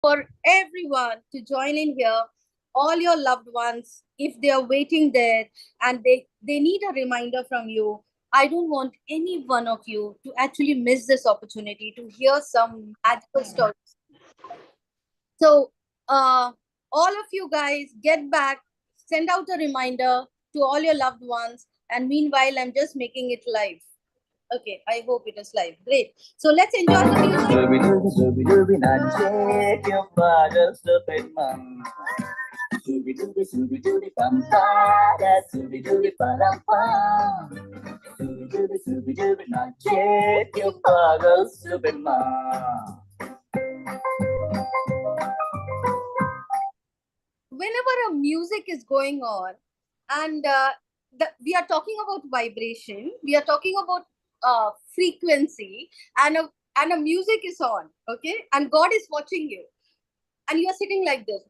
for everyone to join in here, all your loved ones, if they are waiting there and they need a reminder from you. I don't want any one of you to actually miss this opportunity to hear some magical stories. So, all of you guys, get back, send out a reminder to all your loved ones. And meanwhile, I'm just making it live. Okay, I hope it is live. Great. So let's enjoy the music. Whenever a music is going on, and we are talking about vibration, we are talking about frequency, and a music is on, okay, and God is watching you, and you are sitting like this.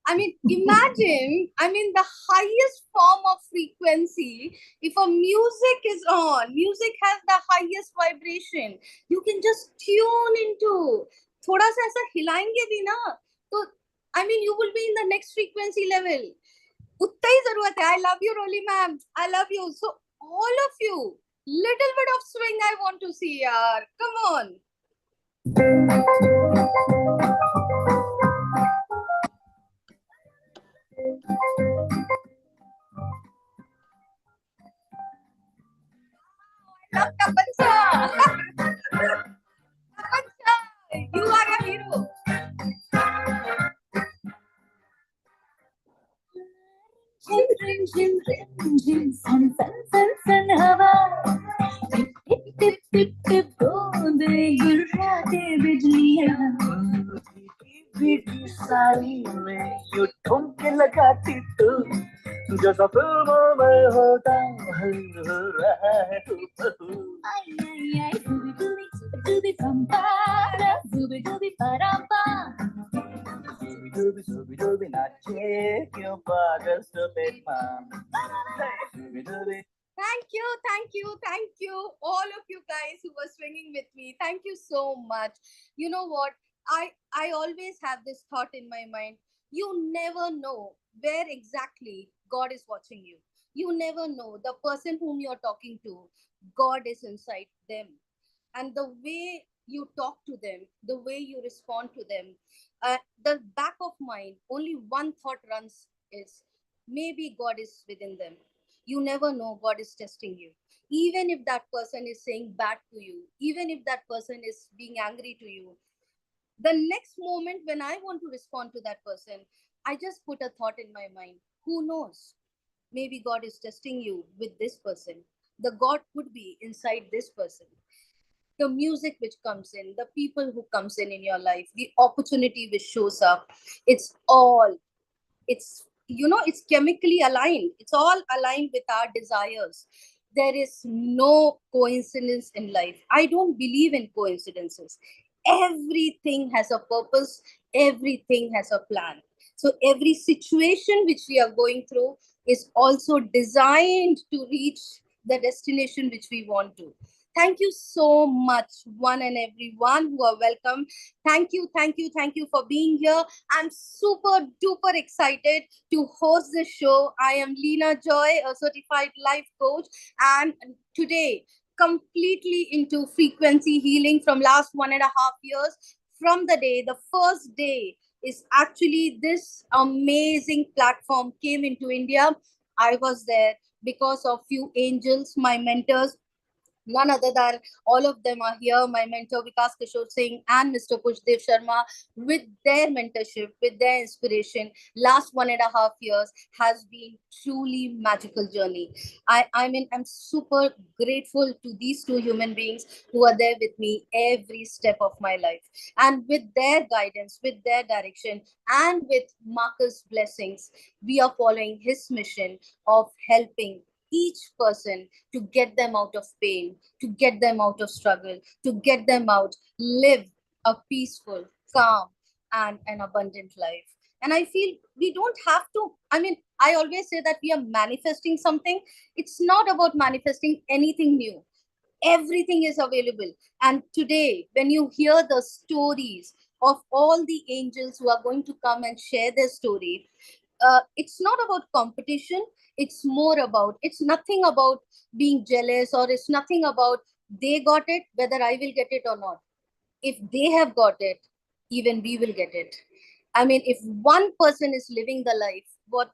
I mean, imagine, the highest form of frequency, if a music is on, music has the highest vibration. You can just tune into. थोड़ा सा ऐसा हिलाएंगे भी ना, तो you will be in the next frequency level. उतना ही जरूरत है. I love you, Rolly ma'am. I love you. So all of you, little bit of swing I want to see, yaar. Come on. Love Tapansa. Tapansa, you are a hero. Rim, rim, rim, rim, sun, sun, sun, sun, हवा. Tip, tip, tip, tip, tip, बूंदे गिराते बिजलियाँ. साली में यूं ठुमके लगाती तू, जैसा फिल्मों में होता हो रहा है तू. आई आई आई, डूबी डूबी डूबी पंपारा, डूबी डूबी परापा. Dooby dooby nache, kyun pagal stupid mom. Thank you, all of you guys who were swinging with me. Thank you so much. You know what? I always have this thought in my mind. You never know where exactly God is watching you. You never know the person whom you're talking to. God is inside them, and the way you talk to them, the way you respond to them, the back of mind, only one thought runs is maybe God is within them. You never know, God is testing you. Even if that person is saying bad to you, even if that person is being angry to you, the next moment when I want to respond to that person, I just put a thought in my mind. Who knows? Maybe God is testing you with this person. The God could be inside this person. The music which comes in, the people who comes in your life, the opportunity which shows up, it's all, it's chemically aligned. It's all aligned with our desires. There is no coincidence in life. I don't believe in coincidences. Everything has a purpose. Everything has a plan. So every situation which we are going through is also designed to reach the destination which we want to. Thank you so much, one and everyone who are welcome. Thank you for being here. I'm super duper excited to host this show. I am Leena Joy, a certified life coach, and today completely into frequency healing from last 1.5 years. From the first day is actually this amazing platform came into India. I was there because of few angels, my mentors, none other than all of them are here. My mentor Vikas Kishore Singh and Mr. Pushdev Sharma, with their mentorship, with their inspiration, last 1.5 years has been truly magical journey. I'm super grateful to these two human beings who are there with me every step of my life. And with their guidance, with their direction, and with Marcus' blessings, we are following his mission of helping each person to get them out of pain, to get them out of struggle, to get them out, live a peaceful, calm, and an abundant life. And I feel we don't have to, I always say that we are manifesting something. It's not about manifesting anything new. Everything is available. And today, when you hear the stories of all the angels who are going to come and share their story, it's not about competition. It's more about, it's nothing about being jealous, or it's nothing about they got it, whether I will get it or not. If they have got it, even we will get it. I mean, if one person is living the life, what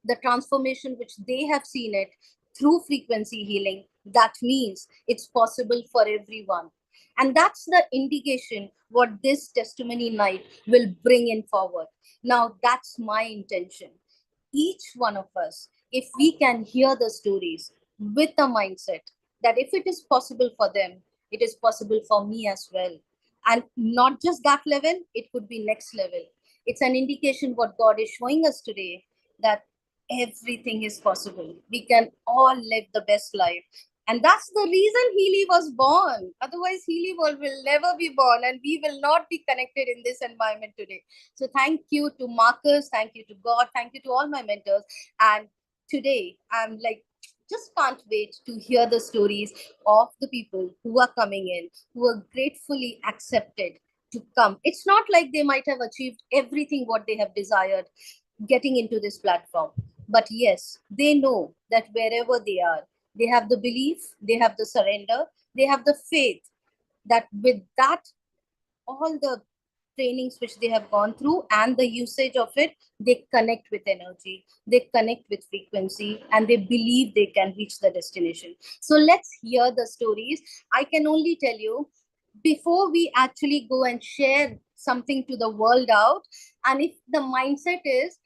the transformation which they have seen it through frequency healing, that means it's possible for everyone. And that's the indication what this testimony night will bring in forward. Now, that's my intention. Each one of us, if we can hear the stories with a mindset that if it is possible for them, it is possible for me as well. And not just that level, it could be next level. It's an indication what God is showing us today, that everything is possible. We can all live the best life. And that's the reason Healy was born. Otherwise, Healy will never be born, and we will not be connected in this environment today. So thank you to Marcus, thank you to God, thank you to all my mentors. And today, I'm like, just can't wait to hear the stories of the people who are coming in, who are gratefully accepted to come. It's not like they might have achieved everything what they have desired getting into this platform. But yes, they know that wherever they are, they have the belief, they have the surrender, they have the faith that with that, all the trainings which they have gone through and the usage of it, they connect with energy, they connect with frequency, and they believe they can reach the destination. So let's hear the stories. I can only tell you, before we actually go and share something to the world out, and if the mindset is,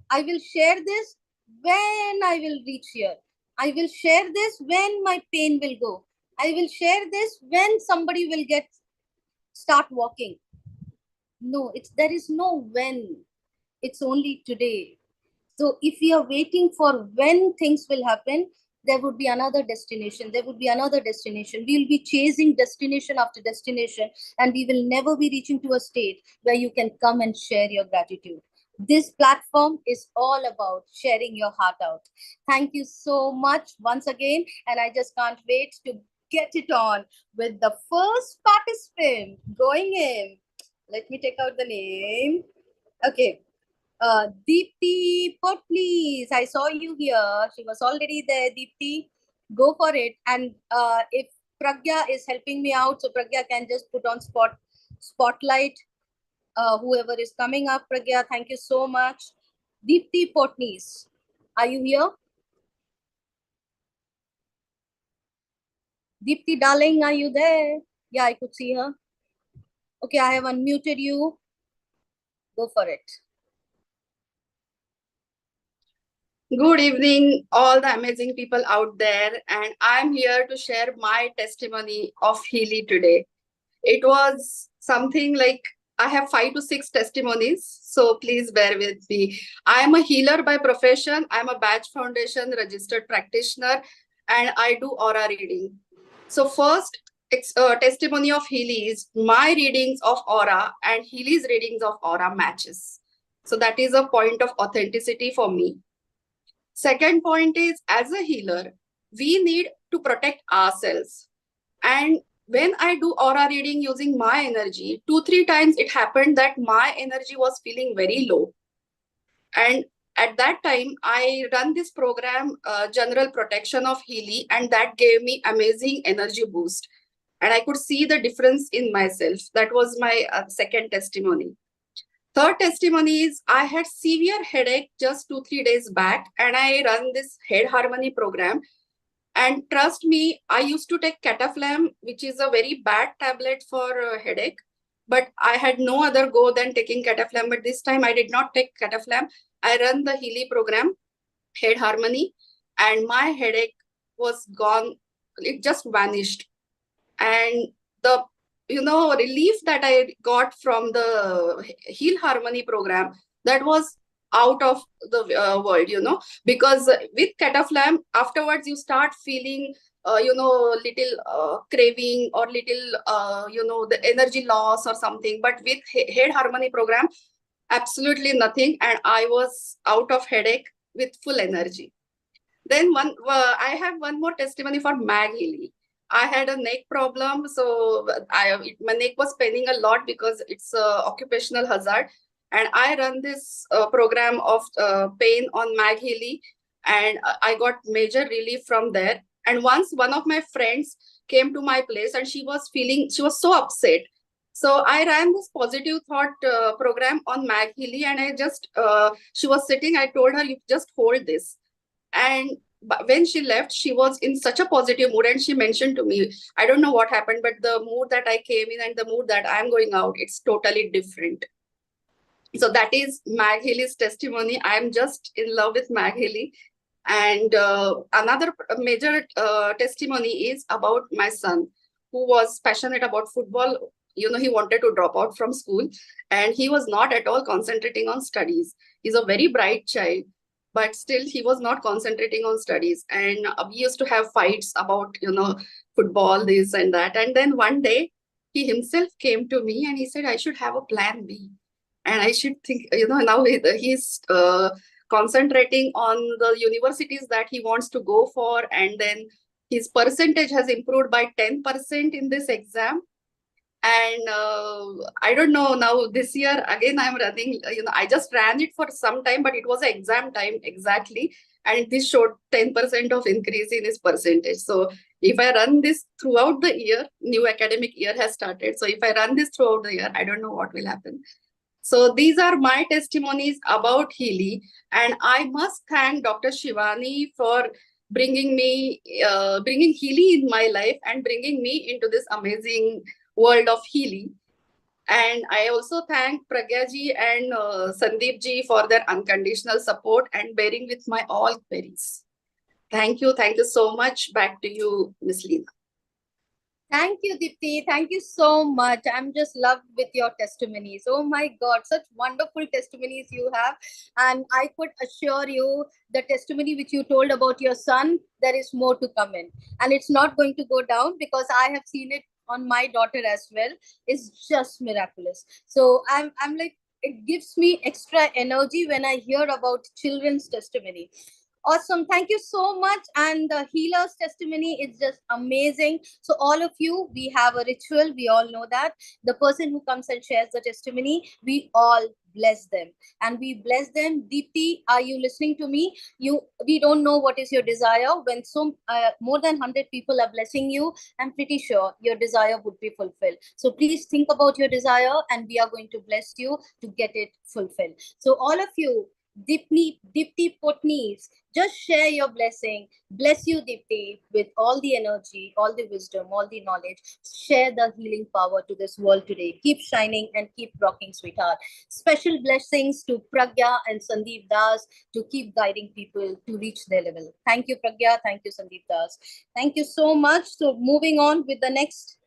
I will share this when I will reach here, I will share this when my pain will go, I will share this when somebody will get start walking. No, there is no when. It's only today. So if we are waiting for when things will happen, there would be another destination. There would be another destination. We will be chasing destination after destination, and we will never be reaching to a state where you can come and share your gratitude. This platform is all about sharing your heart out. Thank you so much once again. And I just can't wait to get it on with the first participant going in. Let me take out the name. Okay. Dipti PES. I saw you here. She was already there. Dipti, go for it. And if Pragya is helping me out, so Pragya can just put on spotlight. Whoever is coming up, Pragya, thank you so much. Dipti PES, are you here? Dipti, darling, are you there? Yeah, I could see her. Okay, I have unmuted you. Go for it. Good evening, all the amazing people out there, and I'm here to share my testimony of Healy today. It was something like I have 5 to 6 testimonies, so please bear with me. I am a healer by profession. I'm a Batch Foundation registered practitioner, and I do aura reading. So first testimony of Healy is my readings of aura and Healy's readings of aura matches. So that is a point of authenticity for me. Second point is, as a healer, we need to protect ourselves. And when I do aura reading using my energy, 2-3 times it happened that my energy was feeling very low. And at that time, I run this program, General Protection of Healy, and that gave me amazing energy boost. And I could see the difference in myself. That was my second testimony. Third testimony is I had severe headache just 2-3 days back, and I run this head harmony program. And trust me, I used to take Cataflam, which is a very bad tablet for headache. But I had no other go than taking Cataflam. But this time I did not take Cataflam. I run the Healy program, head harmony, and my headache was gone. It just vanished. And the relief that I got from the Heal Harmony program, that was out of the world, because with Cataflam, afterwards you start feeling little craving or little the energy loss or something. But with Head Harmony program, absolutely nothing, and I was out of headache with full energy. Then I have one more testimony for Mag Healy. I had a neck problem, so my neck was paining a lot because it's a occupational hazard. And I run this program of pain on Mag Healy, and I got major relief from there. And once one of my friends came to my place, and she was so upset. So I ran this positive thought program on Mag Healy, and she was sitting. I told her, "You just hold this." And when she left, she was in such a positive mood, and she mentioned to me, I don't know what happened, but the mood that I came in and the mood that I'm going out, it's totally different. So that is Mag Healy's testimony. I'm just in love with Mag Healy. And another major testimony is about my son, who was passionate about football. He wanted to drop out from school, and he was not at all concentrating on studies. He's a very bright child, but still he was not concentrating on studies. And we used to have fights about, football, this and that. And then one day, he himself came to me and he said, I should have a plan B. And I should think, now he's concentrating on the universities that he wants to go for, and then his percentage has improved by 10% in this exam. And I don't know, now this year again I'm running, I just ran it for some time, but it was an exam time exactly, and this showed 10% of increase in his percentage. So if I run this throughout the year, new academic year has started, so if I run this throughout the year, I don't know what will happen. So these are my testimonies about Healy, and I must thank Dr. Shivani for bringing Healy in my life and bringing me into this amazing world of Healy. And I also thank Pragya ji and Sandeep ji for their unconditional support and bearing with my all queries. Thank you so much. Back to you, Miss Leena. Thank you, Dipti. Thank you so much. I'm just loved with your testimonies. Oh my God, such wonderful testimonies you have. And I could assure you, the testimony which you told about your son, there is more to come in. And it's not going to go down, because I have seen it on my daughter as well. It's just miraculous. So I'm like, it gives me extra energy when I hear about children's testimony. Awesome. Thank you so much. And the healer's testimony is just amazing. So, all of you, we have a ritual. We all know that. The person who comes and shares the testimony, we all bless them. And we bless them. Deepti, are you listening to me? We don't know what is your desire. When more than 100 people are blessing you, I'm pretty sure your desire would be fulfilled. So, please think about your desire, and we are going to bless you to get it fulfilled. So, all of you, Dipti Potnis, just share your blessing. Bless you, Dipti, with all the energy, all the wisdom, all the knowledge. Share the healing power to this world today. Keep shining and keep rocking, sweetheart. Special blessings to Pragya and Sandeep Das to keep guiding people to reach their level. Thank you, Pragya. Thank you, Sandeep Das. Thank you so much. So, moving on with the next.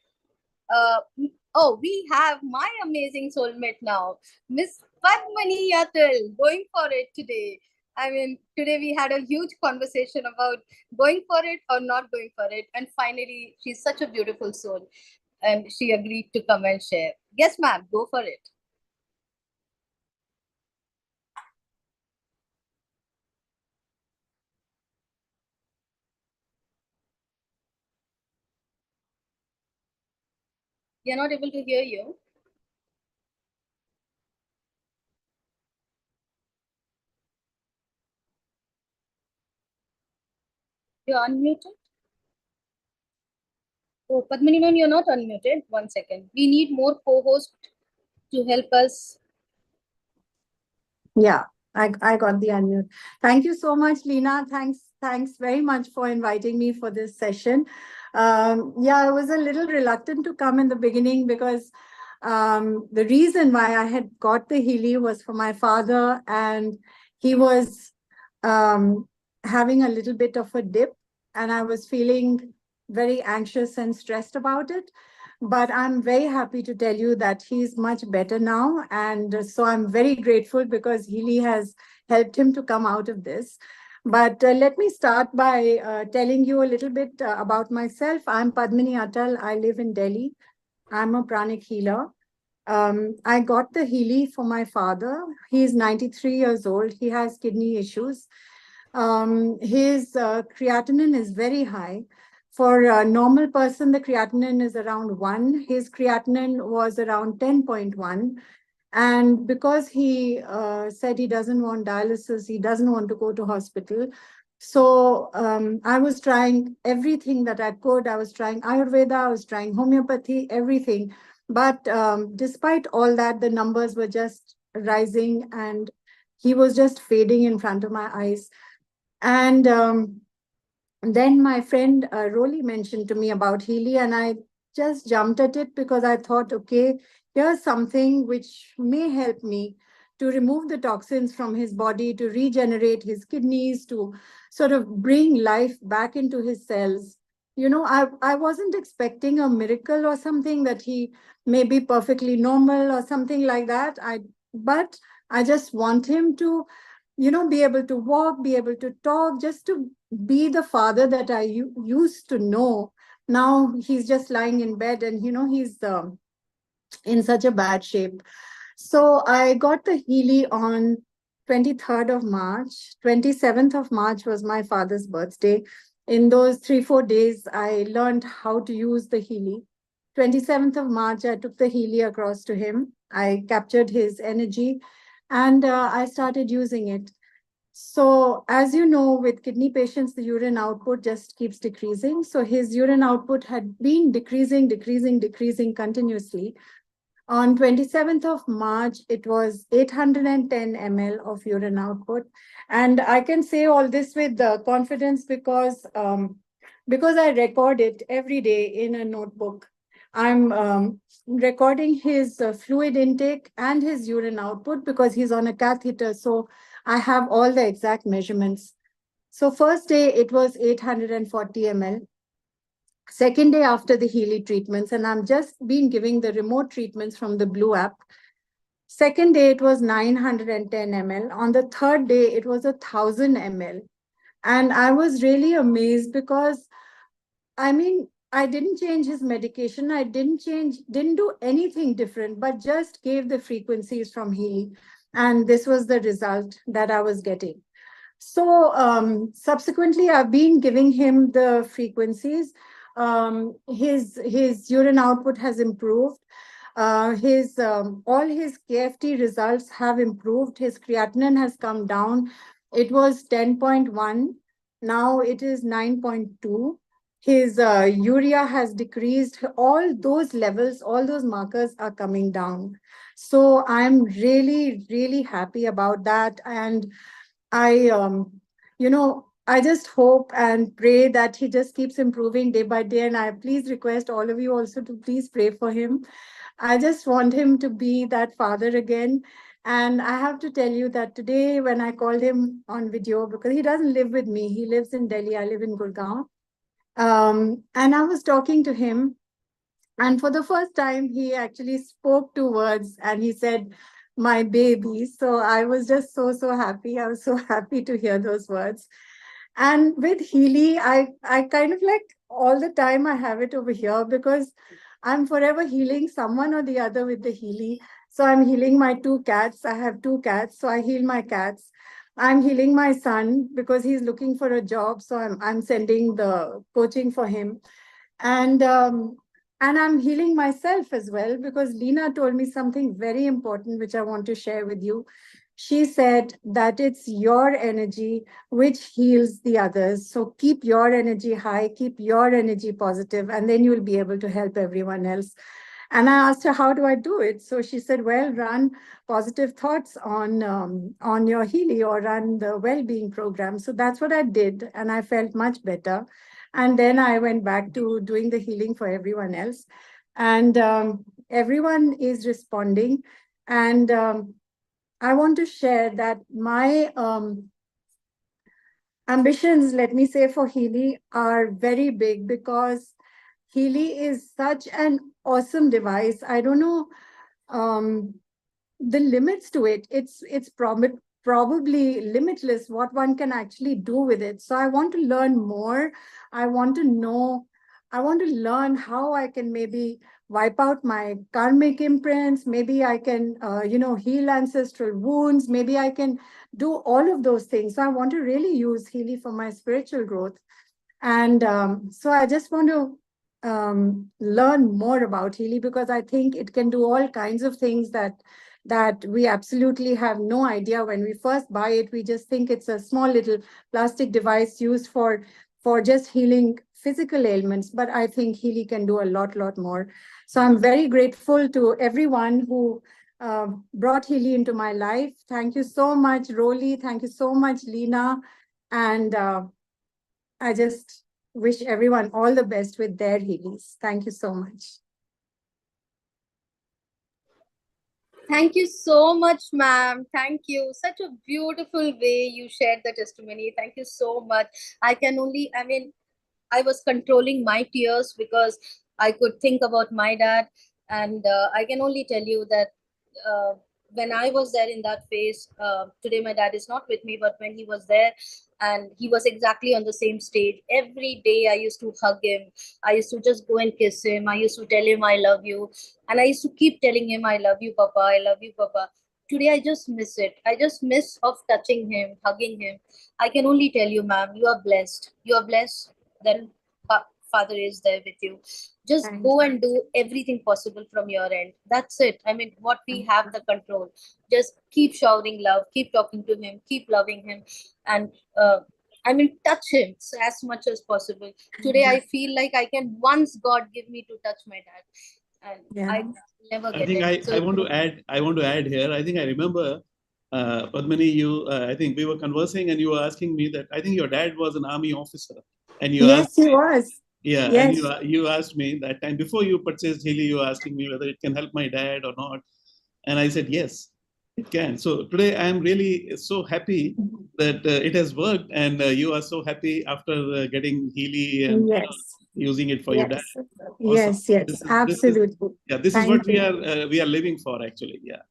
We have my amazing soulmate now, Miss Padmini Atal, going for it today. I mean, today we had a huge conversation about going for it or not going for it. And finally, she's such a beautiful soul. And she agreed to come and share. Yes, ma'am, go for it. We are not able to hear you. You're unmuted. Oh, Padmini ma'am, you're not unmuted. 1 second. We need more co-hosts to help us. Yeah, I got the unmute. Thank you so much, Leena. Thanks very much for inviting me for this session. Yeah, I was a little reluctant to come in the beginning because the reason why I had got the Healy was for my father, and he was having a little bit of a dip, and I was feeling very anxious and stressed about it. But I'm very happy to tell you that he's much better now. And so I'm very grateful because Healy has helped him to come out of this. But let me start by telling you a little bit about myself. I'm Padmini Atal. I live in Delhi. I'm a pranic healer. I got the Healy for my father. He's 93 years old. He has kidney issues. His creatinine is very high. For a normal person, the creatinine is around 1. His creatinine was around 10.1. And because he said he doesn't want dialysis, he doesn't want to go to hospital. So I was trying everything that I could. I was trying Ayurveda, I was trying homeopathy, everything. But despite all that, the numbers were just rising and he was just fading in front of my eyes. And then my friend Roli mentioned to me about Healy, and I just jumped at it because I thought, okay, here's something which may help me to remove the toxins from his body, to regenerate his kidneys, to sort of bring life back into his cells. I wasn't expecting a miracle or something that he may be perfectly normal or something like that. But I just want him to, be able to walk, be able to talk, just to be the father that I used to know. Now he's just lying in bed and, he's in such a bad shape. So I got the Healy on 23rd of March. 27th of March was my father's birthday. In those 3-4 days, I learned how to use the Healy. 27th of March, I took the Healy across to him. I captured his energy and I started using it. So, as you know, with kidney patients, the urine output just keeps decreasing. So, his urine output had been decreasing continuously. On 27th of March, it was 810 ml of urine output. And I can say all this with confidence because I record it every day in a notebook. I'm recording his fluid intake and his urine output because he's on a catheter. So I have all the exact measurements. So first day, it was 840 ml. Second day after the Healy treatments, and I'm just been giving the remote treatments from the Blue app. Second day, it was 910 ml. On the third day, it was 1,000 ml. And I was really amazed because, I didn't change his medication. I didn't do anything different, but just gave the frequencies from Healy. And this was the result that I was getting. So subsequently, I've been giving him the frequencies. His urine output has improved. His all his KFT results have improved. His creatinine has come down. It was 10.1. Now it is 9.2. His urea has decreased. All those levels, all those markers are coming down. So I'm really, really happy about that. And I, I just hope and pray that he just keeps improving day by day. And I please request all of you also to please pray for him. I just want him to be that father again. And I have to tell you that today, when I called him on video, because he doesn't live with me, he lives in Delhi, I live in Gurgaon. And I was talking to him. And for the first time, he actually spoke 2 words and he said, my baby. So I was just so happy. I was so happy to hear those words. And with Healy, I kind of like all the time I have it over here because I'm forever healing someone or the other with the Healy. So I'm healing my 2 cats. I have 2 cats, so I heal my cats. I'm healing my son because he's looking for a job. So I'm sending the coaching for him. And I'm healing myself as well because Lena told me something very important, which I want to share with you. She said that it's your energy which heals the others. So keep your energy high, keep your energy positive, and then you'll be able to help everyone else. And I asked her, how do I do it? So she said, well, run positive thoughts on your Healy or run the well-being program. So that's what I did. And I felt much better. And then I went back to doing the healing for everyone else. And everyone is responding. And I want to share that my ambitions, let me say, for Healy are very big because Healy is such an awesome device. I don't know the limits to it. It's probably limitless what one can actually do with it. So I want to learn more. I want to know, I want to learn how I can maybe wipe out my karmic imprints. Maybe I can, heal ancestral wounds. Maybe I can do all of those things. So I want to really use Healy for my spiritual growth. And so I just want to learn more about Healy, because I think it can do all kinds of things that we absolutely have no idea. When we first buy it, we just think it's a small little plastic device used for just healing physical ailments. But I think Healy can do a lot more. So I'm very grateful to everyone who brought Healy into my life. Thank you so much, Roli. Thank you so much, Lena. And I just wish everyone all the best with their healings. Thank you so much. Thank you so much, ma'am. Thank you. Such a beautiful way you shared the testimony. Thank you so much. I was controlling my tears because I could think about my dad. And I can only tell you that uh, when I was there in that phase, today my dad is not with me, but when he was there and he was exactly on the same stage, every day I used to hug him. I used to just go and kiss him. I used to tell him, I love you. And I used to keep telling him, I love you, Papa. I love you, Papa. Today, I just miss it. I just miss of touching him, hugging him. I can only tell you, ma'am, you are blessed. You are blessed that father is there with you. Just Thank go you. and do everything possible from your end. That's it. I mean, what we Thank have you. the control. Just keep showering love, keep talking to him, keep loving him, and touch him as much as possible. Today, I feel like I can once God give me to touch my dad, and I Yeah. never I get think it. I So want to add. I want to add here. I think I remember, Padmini. You. I think we were conversing, and you were asking me that I think your dad was an army officer, and you asked. Yes, he was. Yeah, and Yes. you asked me that time before you purchased Healy. You were asking me whether it can help my dad or not, and I said yes, it can. So today I am really so happy that it has worked, and you are so happy after getting Healy and Yes. using it for your dad. Yes. Awesome. Yes. Yes. This is Absolutely. yeah. This is what Thank you. we are living for actually. Yeah.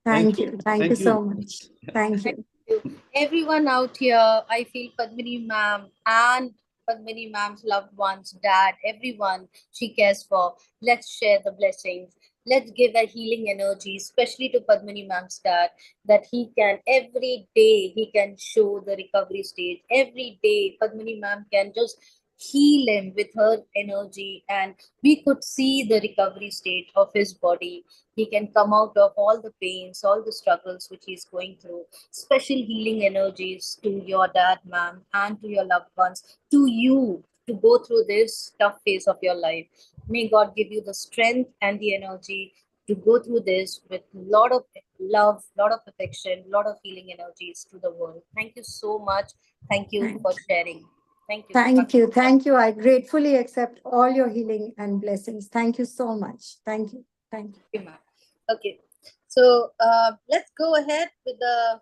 Thank Thank you. you. Thank you Thank you. so much. Thank thank you. you. Everyone out here, I feel Padmini ma'am and Padmini ma'am's loved ones, dad, everyone she cares for. Let's share the blessings. Let's give a healing energy, especially to Padmini ma'am's dad, that he can every day he can show the recovery stage. Every day, Padmini ma'am can just heal him with her energy, and we could see the recovery state of his body. He can come out of all the pains, all the struggles which he's going through. Special healing energies to your dad, ma'am, and to your loved ones, to you, to go through this tough phase of your life. May God give you the strength and the energy to go through this with a lot of love, lot of affection, lot of healing energies to the world. Thank you so much. Thank you Thank for you. sharing. Thank you. Thank you. Thank you. I gratefully accept all your healing and blessings. Thank you so much. Thank you. Thank you. Thank you, ma'am. Okay. So let's go ahead with the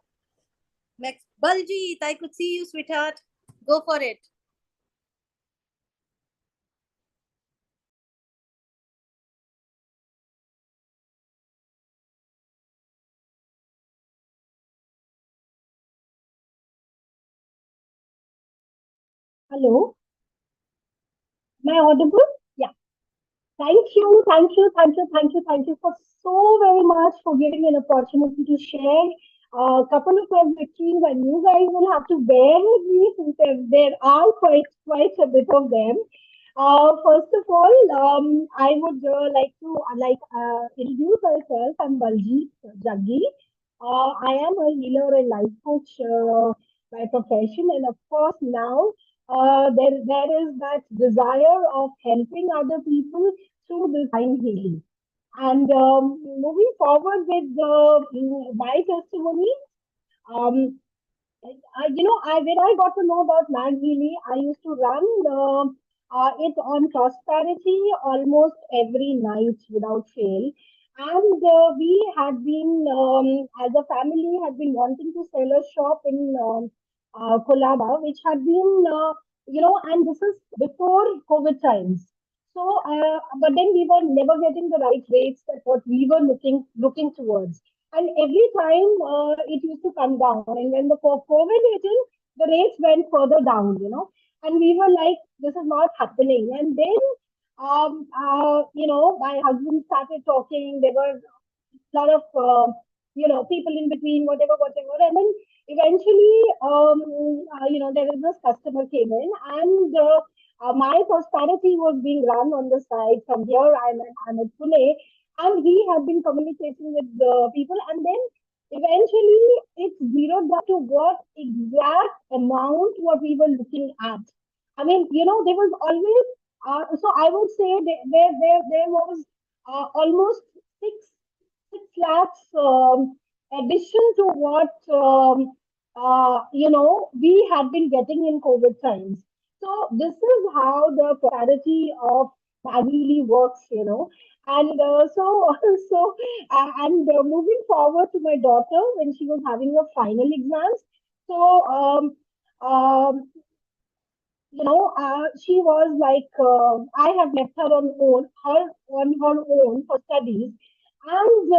next. Baljit, I could see you, sweetheart. Go for it. Hello, am I audible? Yeah. Thank you, thank you, thank you, thank you, thank you for so very much for giving me an opportunity to share a couple of my victories, and you guys will have to bear with me since there are quite a bit of them. First of all, I would like to introduce myself. I'm Baljit Jagi. I am a healer and life coach by profession, and of course now there is that desire of helping other people through this divine healing. And moving forward with my testimony, um, when I got to know about Mag Healy, I used to run it on Prosperity almost every night without fail. And we had been, as a family, had been wanting to sell a shop in Kolaba, which had been, and this is before COVID times. So, but then we were never getting the right rates that what we were looking towards. And every time it used to come down. And when the COVID hit in, the rates went further down. And we were like, this is not happening. And then, my husband started talking. There were a lot of, people in between, whatever. And then eventually, there was this customer came in and my prosperity was being run on the side. From here, I'm at Pune, and he had been communicating with the people, and then eventually it zeroed down to what exact amount what we were looking at. I mean, there was always, so I would say there was almost six 6 lakhs addition to what we had been getting in COVID times. So this is how the prosperity of Maggie works. And moving forward to my daughter when she was having her final exams. So um, she was like, I have left her on her own for studies, and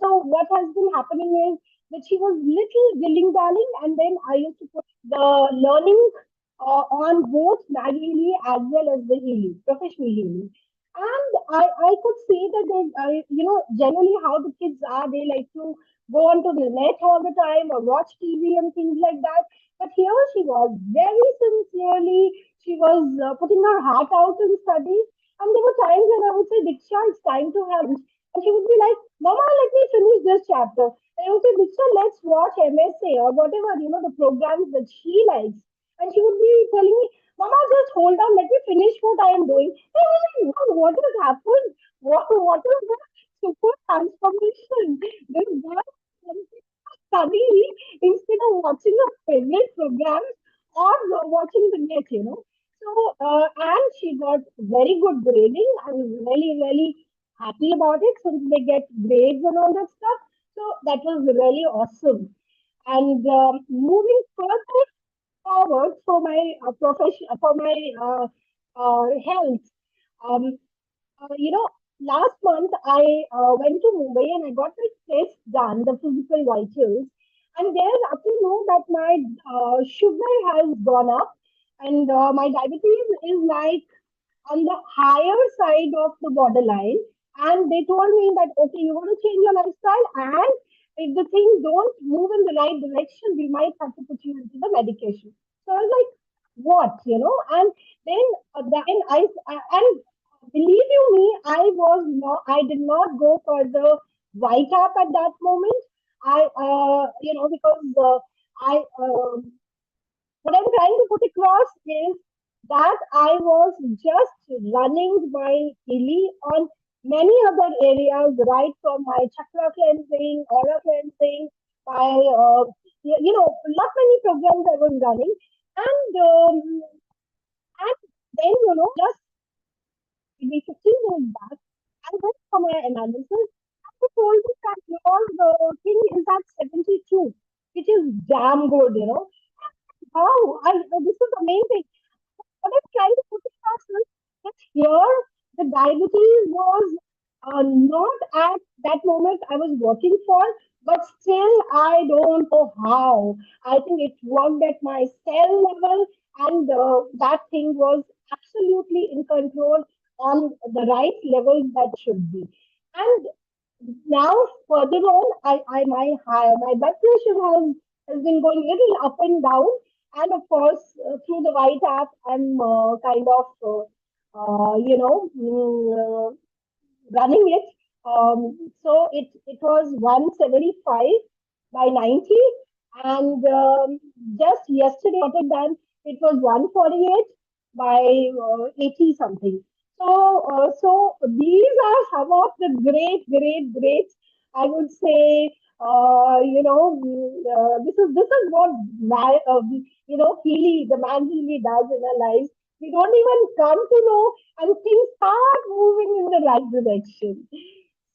so what has been happening is that she was little dilly dallying, and then I used to put the learning on both Maggie Lee as well as the Healy, professional Healy. And I could see that generally how the kids are, they like to go onto the net all the time or watch TV and things like that. But here she was very sincerely, she was putting her heart out in studies. And there were times when I would say, Diksha, it's time to have lunch. And she would be like, Mama, let me finish this chapter. And I would say, Diksha, let's watch MSA or whatever, the programs that she likes. And she would be telling me, Mama, just hold on, let me finish what I am doing. And I was like, "Mom, what has happened? What is the super transformation? This girl study instead of watching a favorite program or watching the net. So, and she got very good grading. I was really, really happy about it since they get grades and all that stuff. So that was really awesome. And moving further forward for my profession, for my health. Um, last month I went to Mumbai and I got my test done, the physical vitals, and there I to know that my sugar has gone up, and my diabetes is like on the higher side of the borderline. And they told me that, okay, you want to change your lifestyle, and if the things don't move in the right direction, we might have to put you into the medication. So I was like, what? And then and believe you me, I did not go for the white app at that moment. Because I what I'm trying to put across is that I was just running my Healy on many other areas, right from my chakra cleansing, aura cleansing, my, not many programs I was running. And then, just maybe 15 minutes back, I went for my analysis. And they told me that your thing is at 72, which is damn good. Wow, this is amazing. What I'm trying to put across is that here the diabetes was not at that moment I was working for, but still I don't know how. I think it worked at my cell level, and that thing was absolutely in control on the right level that should be. And now further on, my blood pressure has been going a little up and down, and of course through the white app, I'm kind of running it. So it was 175 by 90, and just yesterday what it done, it was 148 by 80 something. So these are some of the great, I would say. This is what Healy, the man Healy does in our lives. We don't even come to know, and things start moving in the right direction.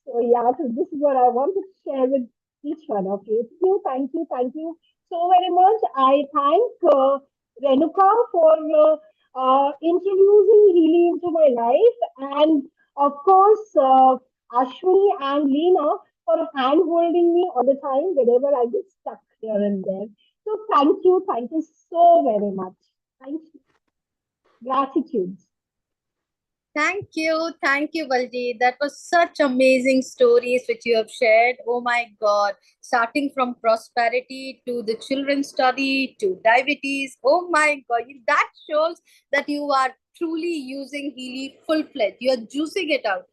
So yeah, so this is what I want to share with each one of you. Thank you so very much. I thank Renuka for introducing Healy into my life, and of course Ashwini and Leena for hand holding me all the time whenever I get stuck here and there. So thank you so very much. Thank you. Gratitude. Thank you, Baljit. That was such amazing stories which you have shared. Oh my God. Starting from prosperity to the children's study to diabetes. Oh my God. That shows that you are truly using Healy full-fledged. You are juicing it out.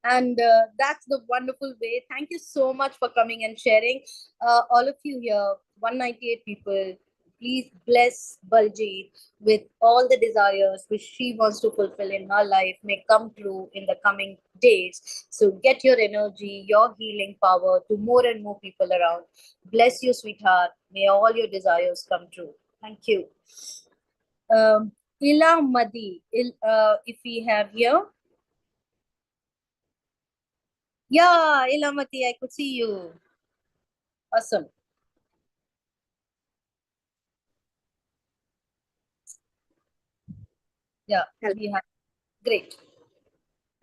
And that's the wonderful way. Thank you so much for coming and sharing. All of you here, 198 people, please bless Baljit with all the desires which she wants to fulfill in her life may come true in the coming days. So get your energy, your healing power to more and more people around. Bless you, sweetheart. May all your desires come true. Thank you. Ila Madi, if we have here. Yeah, Ila Madi, I could see you. Awesome. Yeah, Hello. we have. Great.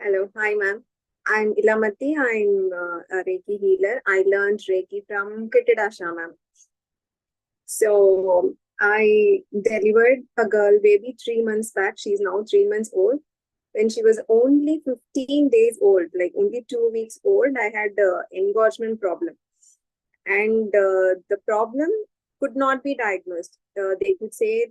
Hello. Hi, ma'am. I'm Ilamati. I'm a Reiki healer. I learned Reiki from Kitidasha, ma'am. So I delivered a girl baby 3 months back. She's now 3 months old. When she was only 15 days old, like only 2 weeks old, I had the engorgement problem. And the problem could not be diagnosed. They could say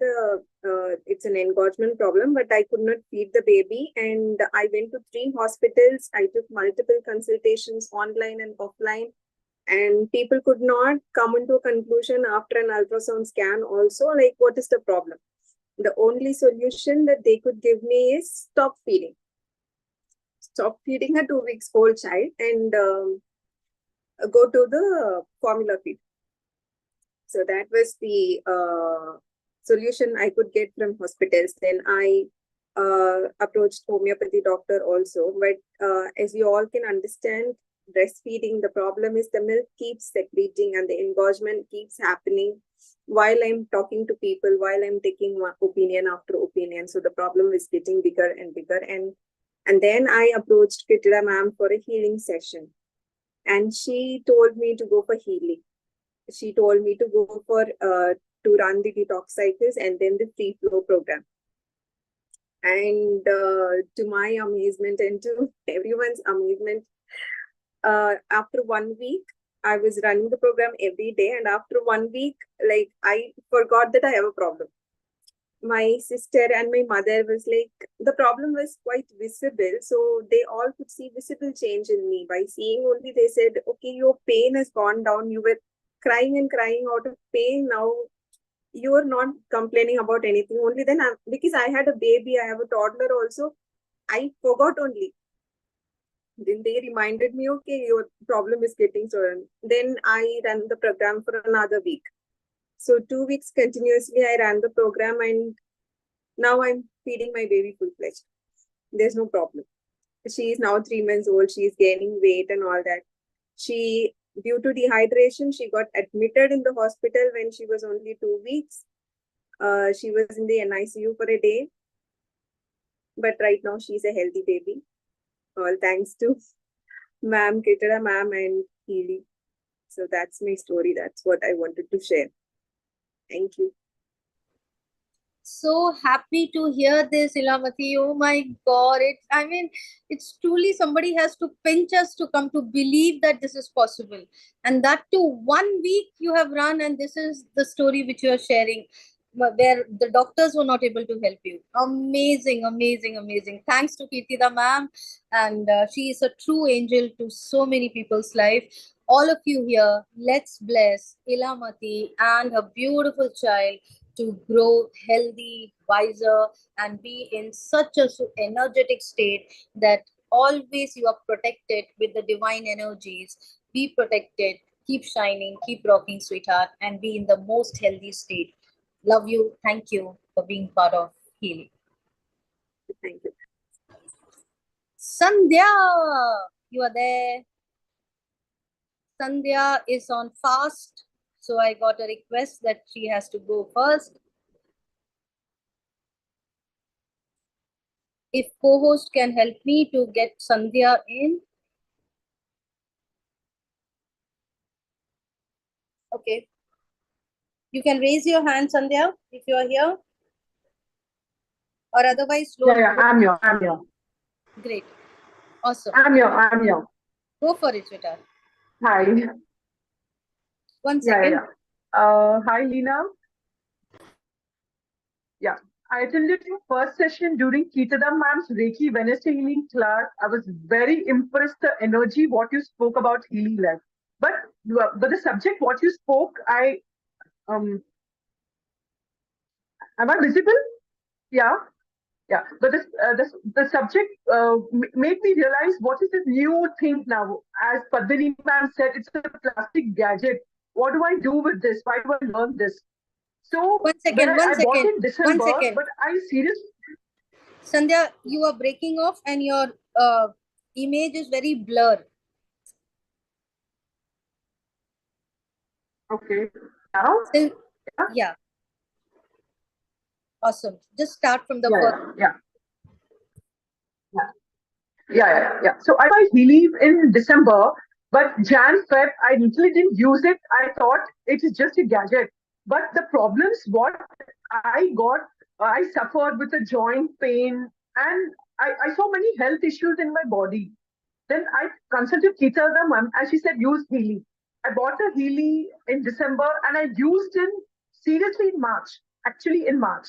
it's an engorgement problem, but I could not feed the baby. And I went to 3 hospitals. I took multiple consultations online and offline, and people could not come into a conclusion after an ultrasound scan also, like what is the problem. The only solution that they could give me is stop feeding a 2 weeks old child, and go to the formula feed. So that was the solution I could get from hospitals. Then I approached homeopathy doctor also. But as you all can understand, breastfeeding, the problem is the milk keeps secreting and the engorgement keeps happening while I'm talking to people, while I'm taking one opinion after opinion. So the problem is getting bigger and bigger. And then I approached Kitira ma'am for a healing session. And she told me to go for healing. She told me to go for to run the detox cycles and then the free flow program. And to my amazement and to everyone's amazement, after 1 week, I was running the program every day. And after 1 week, like I forgot that I have a problem. My sister and my mother was like, the problem was quite visible. So they all could see visible change in me. By seeing only, they said, okay, your pain has gone down. You were crying and crying out of pain. Now you are not complaining about anything. Only then, because I had a baby, I have a toddler also, I forgot only. Then they reminded me, okay, your problem is getting solved. Then I ran the program for another week. So 2 weeks continuously, I ran the program, and now I'm feeding my baby full-fledged. There's no problem. She is now 3 months old. She is gaining weight and all that. She, due to dehydration, she got admitted in the hospital when she was only 2 weeks. She was in the NICU for a day. But right now, she's a healthy baby. All thanks to Ma'am Kitara, Ma'am, and Healy. So that's my story. That's what I wanted to share. Thank you. So happy to hear this, Ilamati. Oh my God. It's truly somebody has to pinch us to come to believe that this is possible. And that too, 1 week you have run, and this is the story which you are sharing, where the doctors were not able to help you. Amazing, amazing, amazing. Thanks to Kirtida ma'am. And she is a true angel to so many people's life. All of you here, let's bless Ilamati and her beautiful child to grow healthy, wiser, and be in such a energetic state that always you are protected with the divine energies. Be protected, keep shining, keep rocking, sweetheart, and be in the most healthy state. Love you. Thank you for being part of Healy. Thank you. Sandya, you are there. Sandya is on fast, so I got a request that she has to go first. If co-host can help me to get Sandhya in. Okay. You can raise your hand, Sandhya, if you are here. Or otherwise, Yeah, I'm here. Great. Awesome. I'm here. Go for it, sweetheart. Hi. 1 second. Hi, Leena. Yeah. I attended your first session during Keetada ma'am's Reiki Wednesday healing class. I was very impressed the energy, what you spoke about healing life. But the subject, what you spoke, am I visible? Yeah. Yeah, but the subject made me realize what is this new thing now. As Padmini ma'am said, it's a plastic gadget. What do I do with this? Why do I learn this? So 1 when second, 1 I bought second, in 1 December, second. but I seriously Sandhya, you are breaking off and your image is very blurred. okay now Still, yeah yeah. Awesome. Just start from the yeah first. yeah yeah. Yeah. So I believe in December, but Jan Feb, I literally didn't use it. I thought it is just a gadget. But the problems, what I got, I suffered with a joint pain, and I saw many health issues in my body. Then I consulted Geeta the mom, and she said, use Healy. I bought a Healy in December, and I used it seriously in March, actually in March.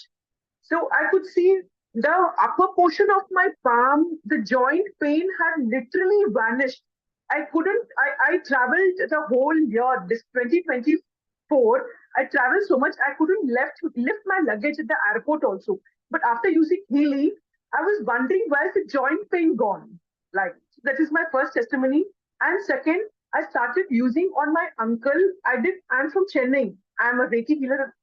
So I could see the upper portion of my palm, the joint pain had literally vanished. I couldn't, I traveled the whole year, this 2024. I traveled so much, I couldn't lift my luggage at the airport also. But after using Healy, I was wondering why is the joint pain gone? Like, that is my first testimony. And second, I started using on my uncle. I'm from Chennai. I'm a Reiki healer,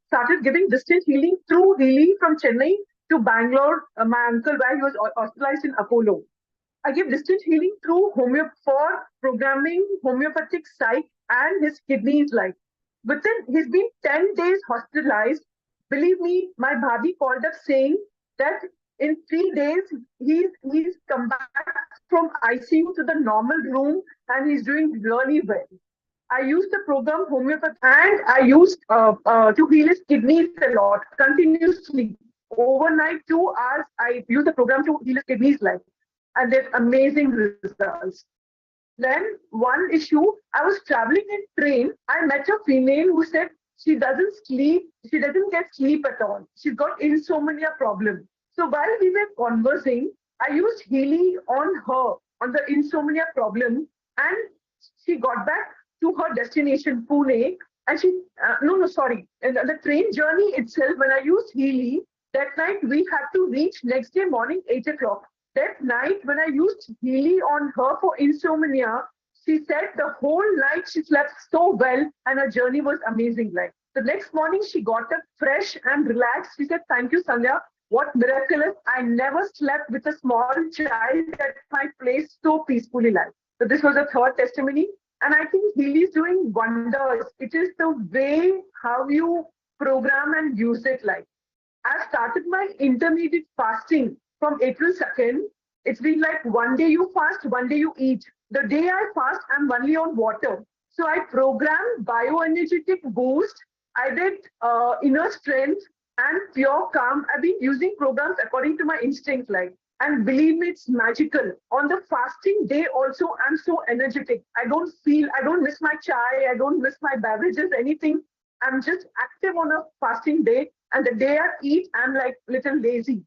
started giving distant healing through Healy from Chennai to Bangalore, my uncle, where he was hospitalized in Apollo. I give distant healing through for programming, homeopathic psych, and his kidneys like. Within, he's been 10 days hospitalized. Believe me, my bhabhi called up saying that in 3 days, he's come back from ICU to the normal room and he's doing really well. I used the program homeopathy and I used to heal his kidneys a lot continuously. Overnight, 2 hours, I used the program to heal his kidneys like, and there's amazing results. Then one issue, I was traveling in train. I met a female who said she doesn't sleep. She doesn't get sleep at all. She's got insomnia problem. So while we were conversing, I used Healy on her on the insomnia problem, and she got back to her destination, Pune. And she, no, sorry, and the train journey itself. When I used Healy, that night we had to reach next day morning 8 o'clock. That night, when I used Healy on her for insomnia, she said the whole night she slept so well and her journey was amazing. Like the next morning, she got up fresh and relaxed. She said, "Thank you, Sandhya. What miraculous. I never slept with a small child at my place so peacefully like." So this was a third testimony. And I think Healy is doing wonders. It is the way how you program and use it like. I started my intermediate fasting from April 2nd. It's been like one day you fast, one day you eat. The day I fast, I'm only on water. So I programmed bioenergetic boost. I did inner strength and pure calm. I've been using programs according to my instinct, like. And believe me, it's magical. On the fasting day, also, I'm so energetic. I don't miss my chai, I don't miss my beverages, anything. I'm just active on a fasting day, and the day I eat, I'm like little lazy.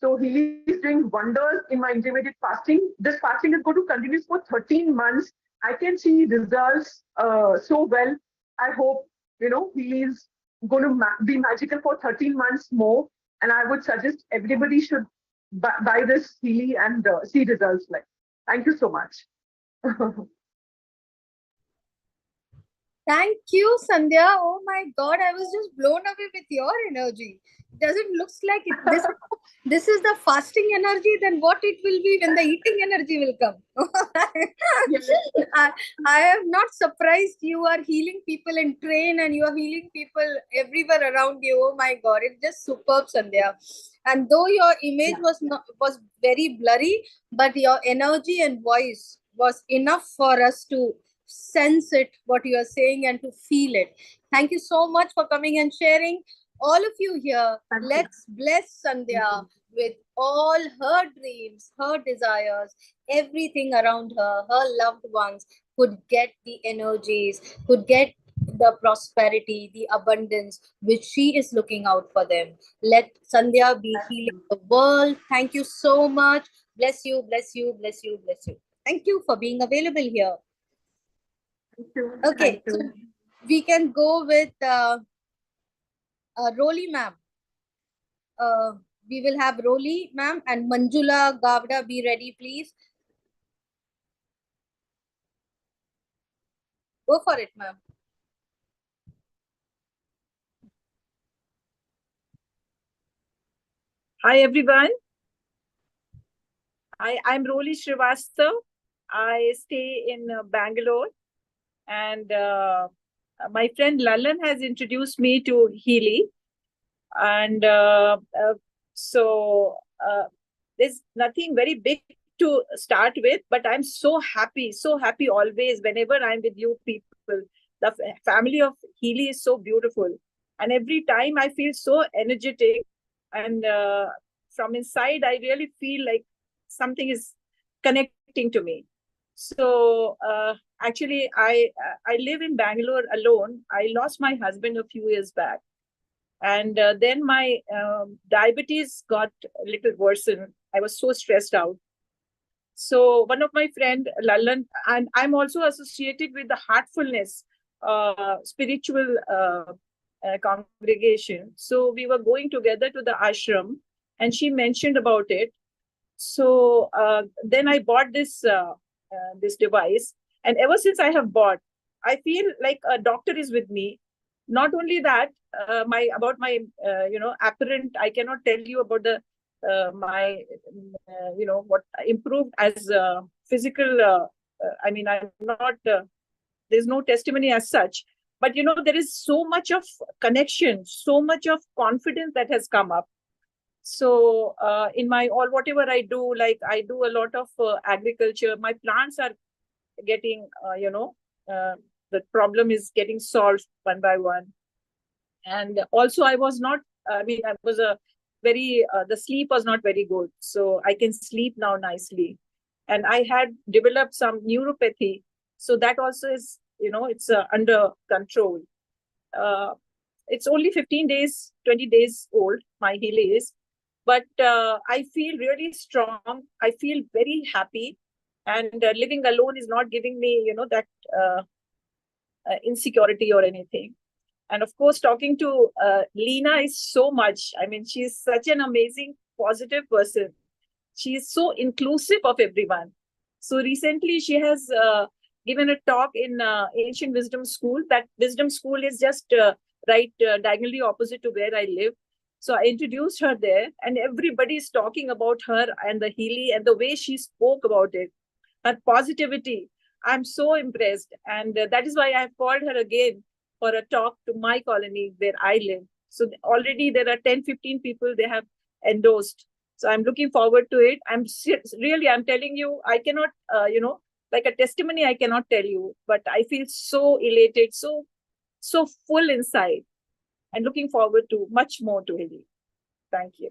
So he is doing wonders in my intermediate fasting. This fasting is going to continue for 13 months. I can see results so well. I hope, he is going to be magical for 13 months more. And I would suggest everybody should buy this Healy and see results. Like, thank you so much. Thank you, Sandhya. Oh my God, I was just blown away with your energy. Doesn't looks like it. This is the fasting energy. Then what it will be when the eating energy will come? I am not surprised. You are healing people in train and you are healing people everywhere around you. Oh my God, it's just superb, Sandhya. And though your image was very blurry, but your energy and voice was enough for us to sense it, what you are saying, and to feel it. Thank you so much for coming and sharing. All of you here, let's bless Sandya with all her dreams, her desires, everything around her, her loved ones could get the energies, could get the prosperity, the abundance which she is looking out for them. Let Sandya be healing the world. Thank you so much. Bless you, bless you, bless you, bless you. Thank you for being available here. Okay, so we can go with Roli ma'am. We will have Roli ma'am and Manjula Gavda. Be ready, please. Go for it, ma'am. Hi, everyone. I'm Roli Srivastav. I stay in Bangalore, and my friend Lalan has introduced me to Healy. And so there's nothing very big to start with, but I'm so happy always whenever I'm with you people. The family of Healy is so beautiful. And every time I feel so energetic, and from inside, I really feel like something is connecting to me. So actually, I live in Bangalore alone. I lost my husband a few years back. And then my diabetes got a little worsened. I was so stressed out. So one of my friend, Lalan, and I'm also associated with the Heartfulness spiritual congregation. So we were going together to the ashram, and she mentioned about it. So then I bought this device, and ever since I have bought, I feel like a doctor is with me. Not only that, my apparent, I cannot tell you about the what improved as physical. I mean, I'm not. There's no testimony as such, but there is so much of connection, so much of confidence that has come up. So in my whatever I do, like I do a lot of agriculture. My plants are getting, the problem is getting solved one by one. And also I was not, I was the sleep was not very good. So I can sleep now nicely. And I had developed some neuropathy. So that also is, it's under control. It's only 15 days, 20 days old, my Healy is. But I feel really strong. I feel very happy. And living alone is not giving me, that insecurity or anything. And of course, talking to Leena is so much. I mean, she's such an amazing, positive person. She is so inclusive of everyone. So recently, she has given a talk in Ancient Wisdom School. That Wisdom School is just diagonally opposite to where I live. So I introduced her there, and everybody is talking about her and the Healy and the way she spoke about it. Her positivity. I'm so impressed. And that is why I've called her again for a talk to my colony where I live. So already there are 10, 15 people they have endorsed. So I'm looking forward to it. I'm telling you, I cannot, like a testimony, I cannot tell you, but I feel so elated, so full inside, and looking forward to much more to Healy. Thank you.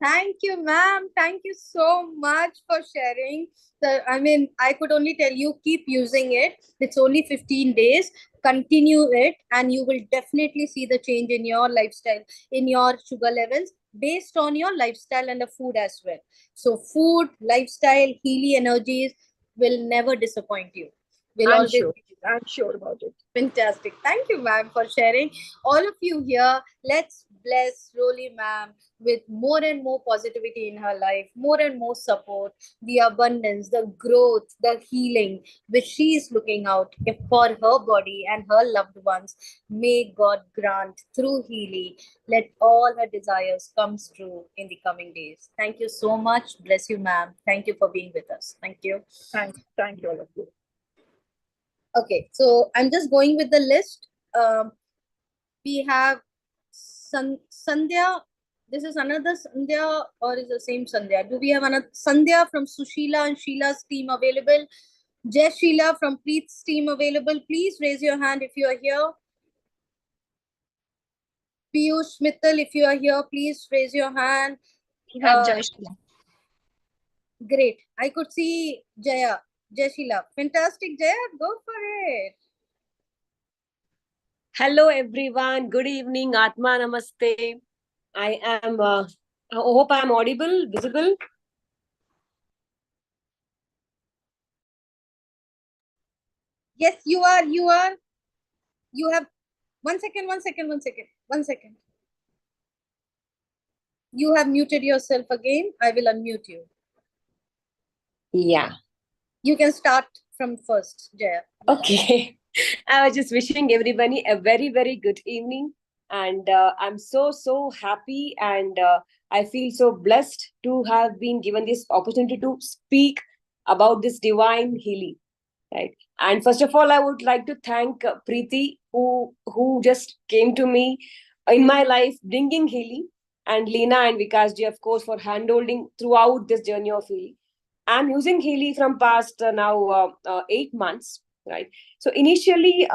Thank you, ma'am. Thank you so much for sharing. I could only tell you, keep using it. It's only 15 days. Continue it, and you will definitely see the change in your lifestyle, in your sugar levels, based on your lifestyle and the food as well. So food, lifestyle, Healy energies will never disappoint you. I'm sure about it. Fantastic. Thank you, ma'am, for sharing. All of you here, let's bless Roli ma'am with more and more positivity in her life, more and more support, the abundance, the growth, the healing, which she is looking out for her body and her loved ones. May God grant through Healy, let all her desires come true in the coming days. Thank you so much. Bless you, ma'am. Thank you for being with us. Thank you. Thank you, all of you. Okay, so I'm just going with the list. We have Sandya. This is another Sandya, or is the same Sandya? Do we have another Sandya from Sheila and Sheila's team available? Sheila from Preet's team available? Please raise your hand if you are here. Piyush Mittal, if you are here, please raise your hand. We have Sheila. Great. I could see Jaya. Sheila. Fantastic, Jaya. Go for it. Hello, everyone. Good evening. Atma Namaste. I am, I hope I'm audible, visible. Yes, you are. You are. You have. One second. You have muted yourself again. I will unmute you. Yeah. You can start from first, Jaya. Okay. I was just wishing everybody a very, very good evening. And I'm so happy, and I feel so blessed to have been given this opportunity to speak about this divine healing. Right. And first of all, I would like to thank Preeti, who just came to me in my life, bringing healing, and Leena and Vikasji, of course, for handholding throughout this journey of healing. I'm using Healy from past now 8 months, right? So initially,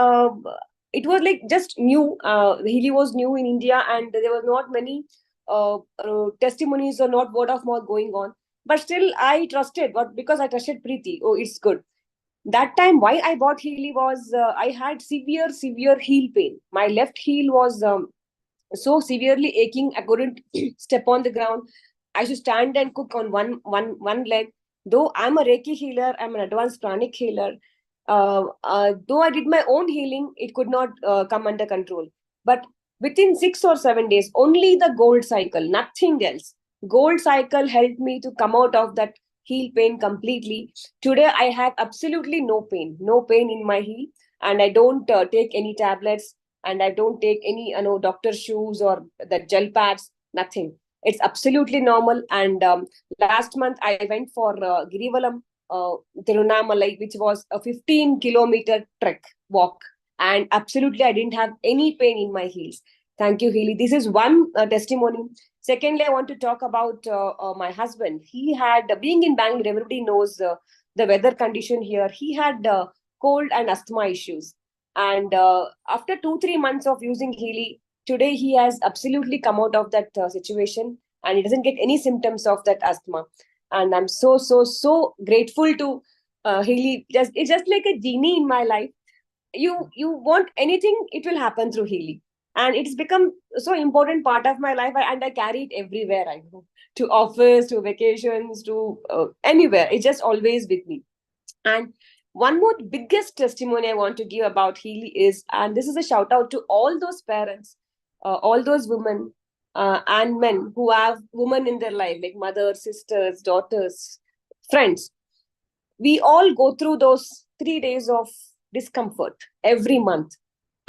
it was like just new. Healy was new in India, and there were not many testimonies or not word of mouth going on. But still, I trusted, but because I trusted Preeti, oh, it's good. That time, why I bought Healy was I had severe heel pain. My left heel was so severely aching, I couldn't step on the ground. I should stand and cook on one leg. Though I'm a Reiki healer, I'm an advanced pranic healer. Though I did my own healing, it could not come under control. But within 6 or 7 days, only the gold cycle, nothing else. Gold cycle helped me to come out of that heel pain completely. Today, I have absolutely no pain in my heel, and I don't take any tablets, and I don't take any doctor shoes or the gel pads, nothing. It's absolutely normal. And last month I went for Girivalam, Tirunamalai, which was a 15-kilometer trek walk. And absolutely, I didn't have any pain in my heels. Thank you, Healy. This is one testimony. Secondly, I want to talk about my husband. He had, being in Bangalore, everybody knows the weather condition here. He had cold and asthma issues. And after 2-3 months of using Healy, today he has absolutely come out of that situation, and he doesn't get any symptoms of that asthma. And I'm so grateful to Healy. It's just like a genie in my life. You want anything, it will happen through Healy. And it's become so important part of my life, and I carry it everywhere I go. To office, to vacations, to anywhere. It's just always with me. And one more biggest testimony I want to give about Healy is, and this is a shout out to all those parents, all those women and men who have women in their life, like mothers, sisters, daughters, friends. We all go through those 3 days of discomfort every month.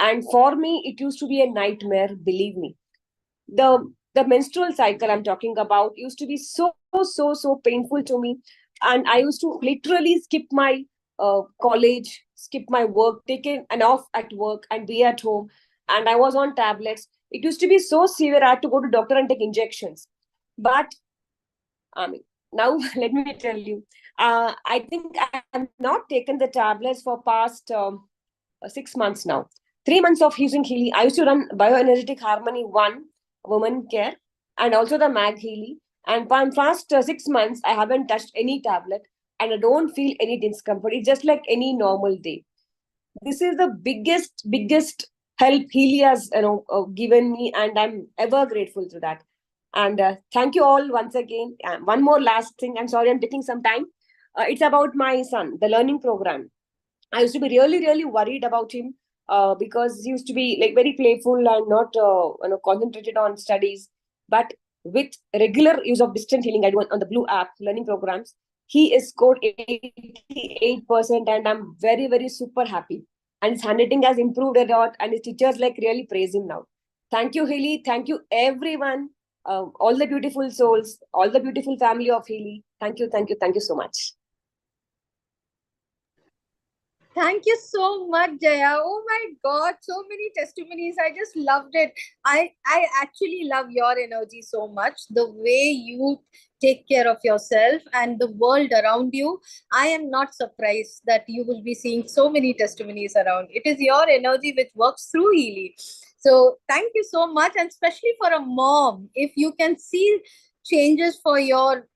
And for me, it used to be a nightmare, believe me. The menstrual cycle I'm talking about used to be so painful to me. And I used to literally skip my college, skip my work, take an off at work and be at home. And I was on tablets. It used to be so severe, I had to go to doctor and take injections. But now let me tell you, I think I have not taken the tablets for past 6 months now. 3 months of using Healy. I used to run Bioenergetic Harmony 1, Women Care, and also the Mag Healy. And for past 6 months, I haven't touched any tablet, and I don't feel any discomfort. It's just like any normal day. This is the biggest help Healy has given me, and I'm ever grateful to that. And thank you all once again. One more last thing. I'm sorry I'm taking some time. It's about my son, the learning program. I used to be really worried about him because he used to be like very playful and not concentrated on studies. But with regular use of distant healing, I do on the Blue app learning programs, he is scored 88%, and I'm very super happy. And his handwriting has improved a lot, and his teachers like really praise him now. Thank you, Healy. Thank you, everyone. All the beautiful souls, all the beautiful family of Healy. Thank you so much. Thank you so much, Jaya. Oh my God, so many testimonies. I just loved it. I actually love your energy so much. The way you take care of yourself and the world around you. I am not surprised that you will be seeing so many testimonies around. It is your energy which works through Healy. So thank you so much, and especially for a mom, if you can see changes for your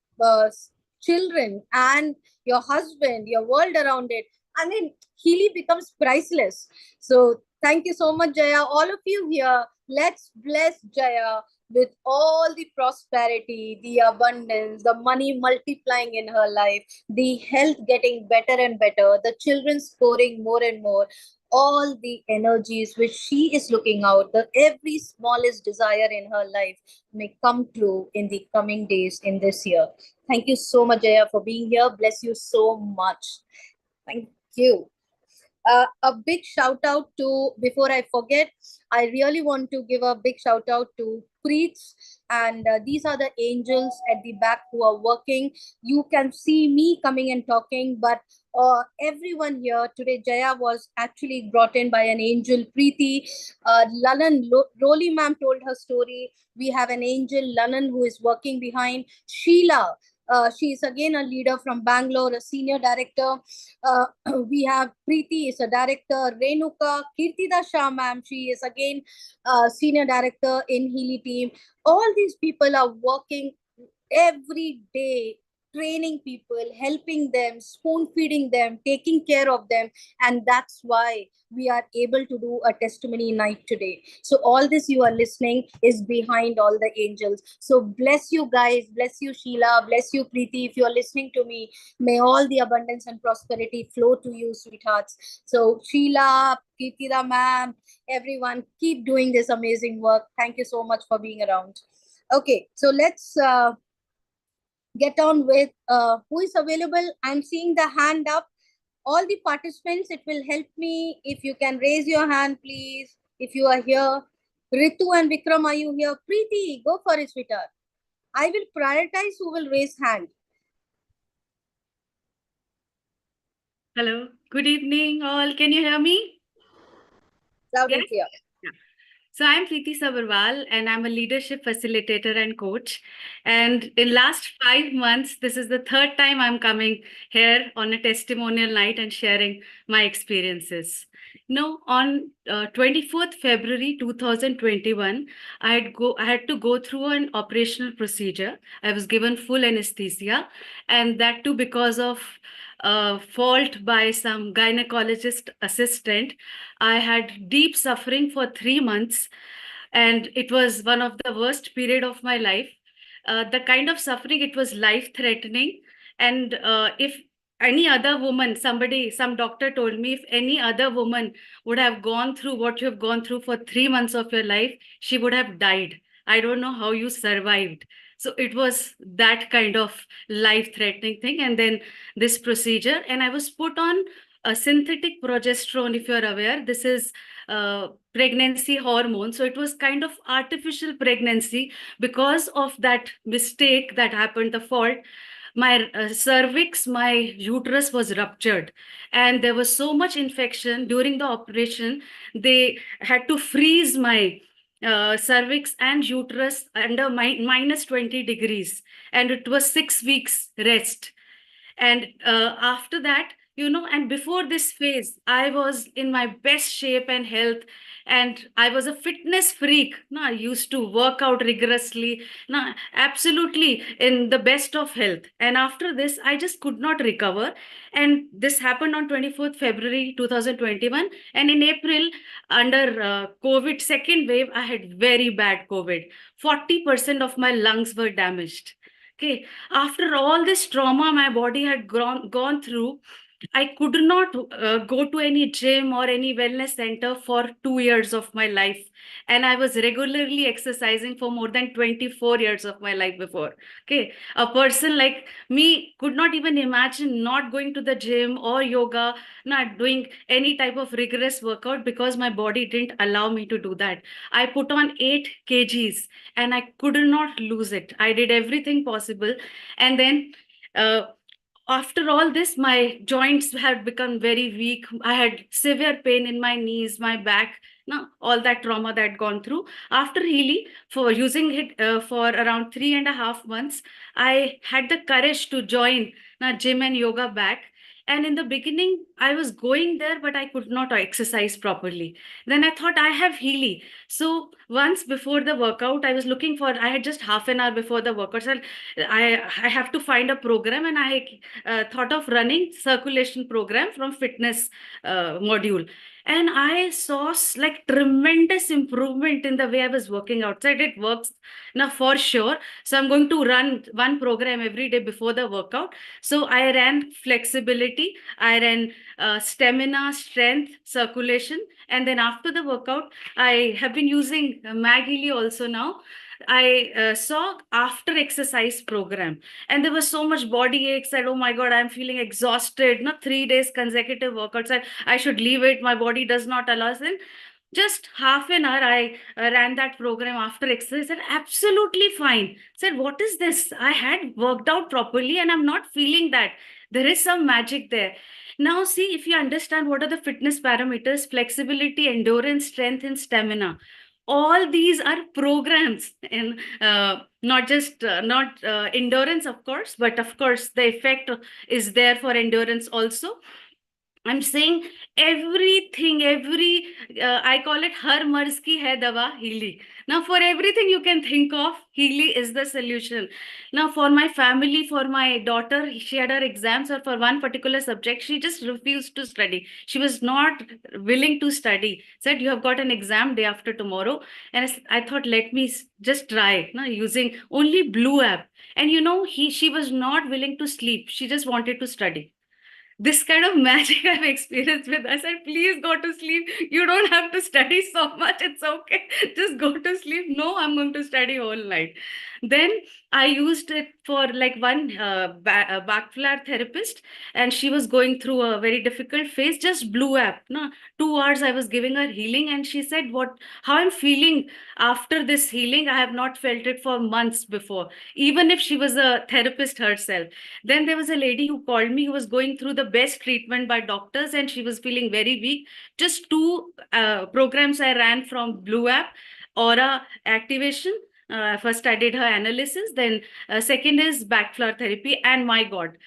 children and your husband, your world around it, I mean, Healy becomes priceless. So thank you so much, Jaya. All of you here, let's bless Jaya with all the prosperity, the abundance, the money multiplying in her life, the health getting better and better, the children scoring more and more, all the energies which she is looking out, the every smallest desire in her life may come true in the coming days in this year. Thank you so much, Jaya, for being here. Bless you so much. Thank you. A big shout out to, before I forget, I really want to give a big shout out to Preets, and these are the angels at the back who are working. You can see me coming and talking, but everyone here today, Jaya was actually brought in by an angel, Preeti. Roli ma'am told her story. We have an angel, Lanan, who is working behind. Sheila, she is again a leader from Bangalore, a senior director. Uh, we have Preeti is a director, Renuka, Kirtida Shah ma'am, she is again senior director in Healy team. All these people are working every day, training people, helping them, spoon feeding them, taking care of them. And that's why we are able to do a testimony night today. So all this you are listening is behind all the angels. So bless you guys, bless you Sheila, bless you Preeti. If you are listening to me, may all the abundance and prosperity flow to you, sweethearts. So Sheila, Preetida ma'am, everyone, keep doing this amazing work. Thank you so much for being around. Okay, so let's get on with who is available. I'm seeing the hand up. All the participants, it will help me if you can raise your hand, please. If you are here, Ritu and Vikram, are you here? Preeti, go for it, sweetheart. I will prioritize who will raise hand. Hello, good evening all. Can you hear me? Loud Yes? and clear. Yeah. So I'm Preeti Sabarwal and I'm a leadership facilitator and coach. And in last 5 months, this is the third time I'm coming here on a testimonial night and sharing my experiences. On 24th February 2021, I had to go through an operational procedure. I was given full anesthesia, and that too because of fault by some gynecologist assistant. I had deep suffering for 3 months, and it was one of the worst period of my life. The kind of suffering, it was life threatening. And if any other woman, some doctor told me, if any other woman would have gone through what you have gone through for 3 months of your life, she would have died. I don't know how you survived. So it was that kind of life threatening thing. And then this procedure, and I was put on a synthetic progesterone. If you're aware, this is pregnancy hormone. So it was kind of artificial pregnancy. Because of that mistake that happened, the fault, my cervix, my uterus was ruptured, and there was so much infection during the operation. They had to freeze my cervix and uterus under minus 20 degrees, and it was 6 weeks rest. And after that, and before this phase, I was in my best shape and health, and I was a fitness freak. No, I used to work out rigorously. No, absolutely in the best of health. And after this, I just could not recover. And this happened on 24th February 2021. And in April, under COVID second wave, I had very bad COVID. 40% of my lungs were damaged. Okay, after all this trauma my body had gone through, I could not go to any gym or any wellness center for 2 years of my life. And I was regularly exercising for more than 24 years of my life before. Okay, a person like me could not even imagine not going to the gym or yoga, not doing any type of rigorous workout, because my body didn't allow me to do that. I put on 8 kgs and I could not lose it. I did everything possible. And then uh, after all this, my joints had become very weak. I had severe pain in my knees, my back, all that trauma that I'd gone through. After Healy, for using it for around 3.5 months, I had the courage to join gym and yoga back. And in the beginning, I was going there, but I could not exercise properly. Then I thought I have Healy. So once before the workout, I was looking for, I had just half an hour before the workout. So I have to find a program, and I thought of running circulation program from fitness module. And I saw like tremendous improvement in the way I was working outside. It works now for sure. So I'm going to run one program every day before the workout. So I ran flexibility, I ran stamina, strength, circulation. And then after the workout, I have been using Mag also now. I saw after exercise program, and there was so much body ache. Said, oh my God, I'm feeling exhausted. Not 3 days consecutive workouts. I should leave it. My body does not allow. Then just half an hour, I ran that program after exercise and absolutely fine. Said, what is this? I had worked out properly and I'm not feeling that. There is some magic there. Now, see, if you understand what are the fitness parameters, flexibility, endurance, strength, and stamina. All these are programs, and not just not endurance, of course, but of course the effect is there for endurance also. I'm saying everything, I call it Har Marz Ki Hai Dawa, Healy. Now, for everything you can think of, Healy is the solution. Now, for my family, for my daughter, she had her exams, or for one particular subject, she just refused to study. She was not willing to study. Said, you have got an exam day after tomorrow. And I thought, let me just try, using only Blue app. And she was not willing to sleep. She just wanted to study. This kind of magic I've experienced with. I said, please go to sleep. You don't have to study so much. It's okay. Just go to sleep. No, I'm going to study all night. Then I used it for like one back flare therapist, and she was going through a very difficult phase. Just Blue app. No, 2 hours I was giving her healing, and she said, how I'm feeling after this healing. I have not felt it for months before, even if she was a therapist herself. Then there was a lady who called me who was going through the best treatment by doctors, and she was feeling very weak. Just two programs I ran from Blue app, Aura activation. First I did her analysis, then second is backflower therapy, and my God,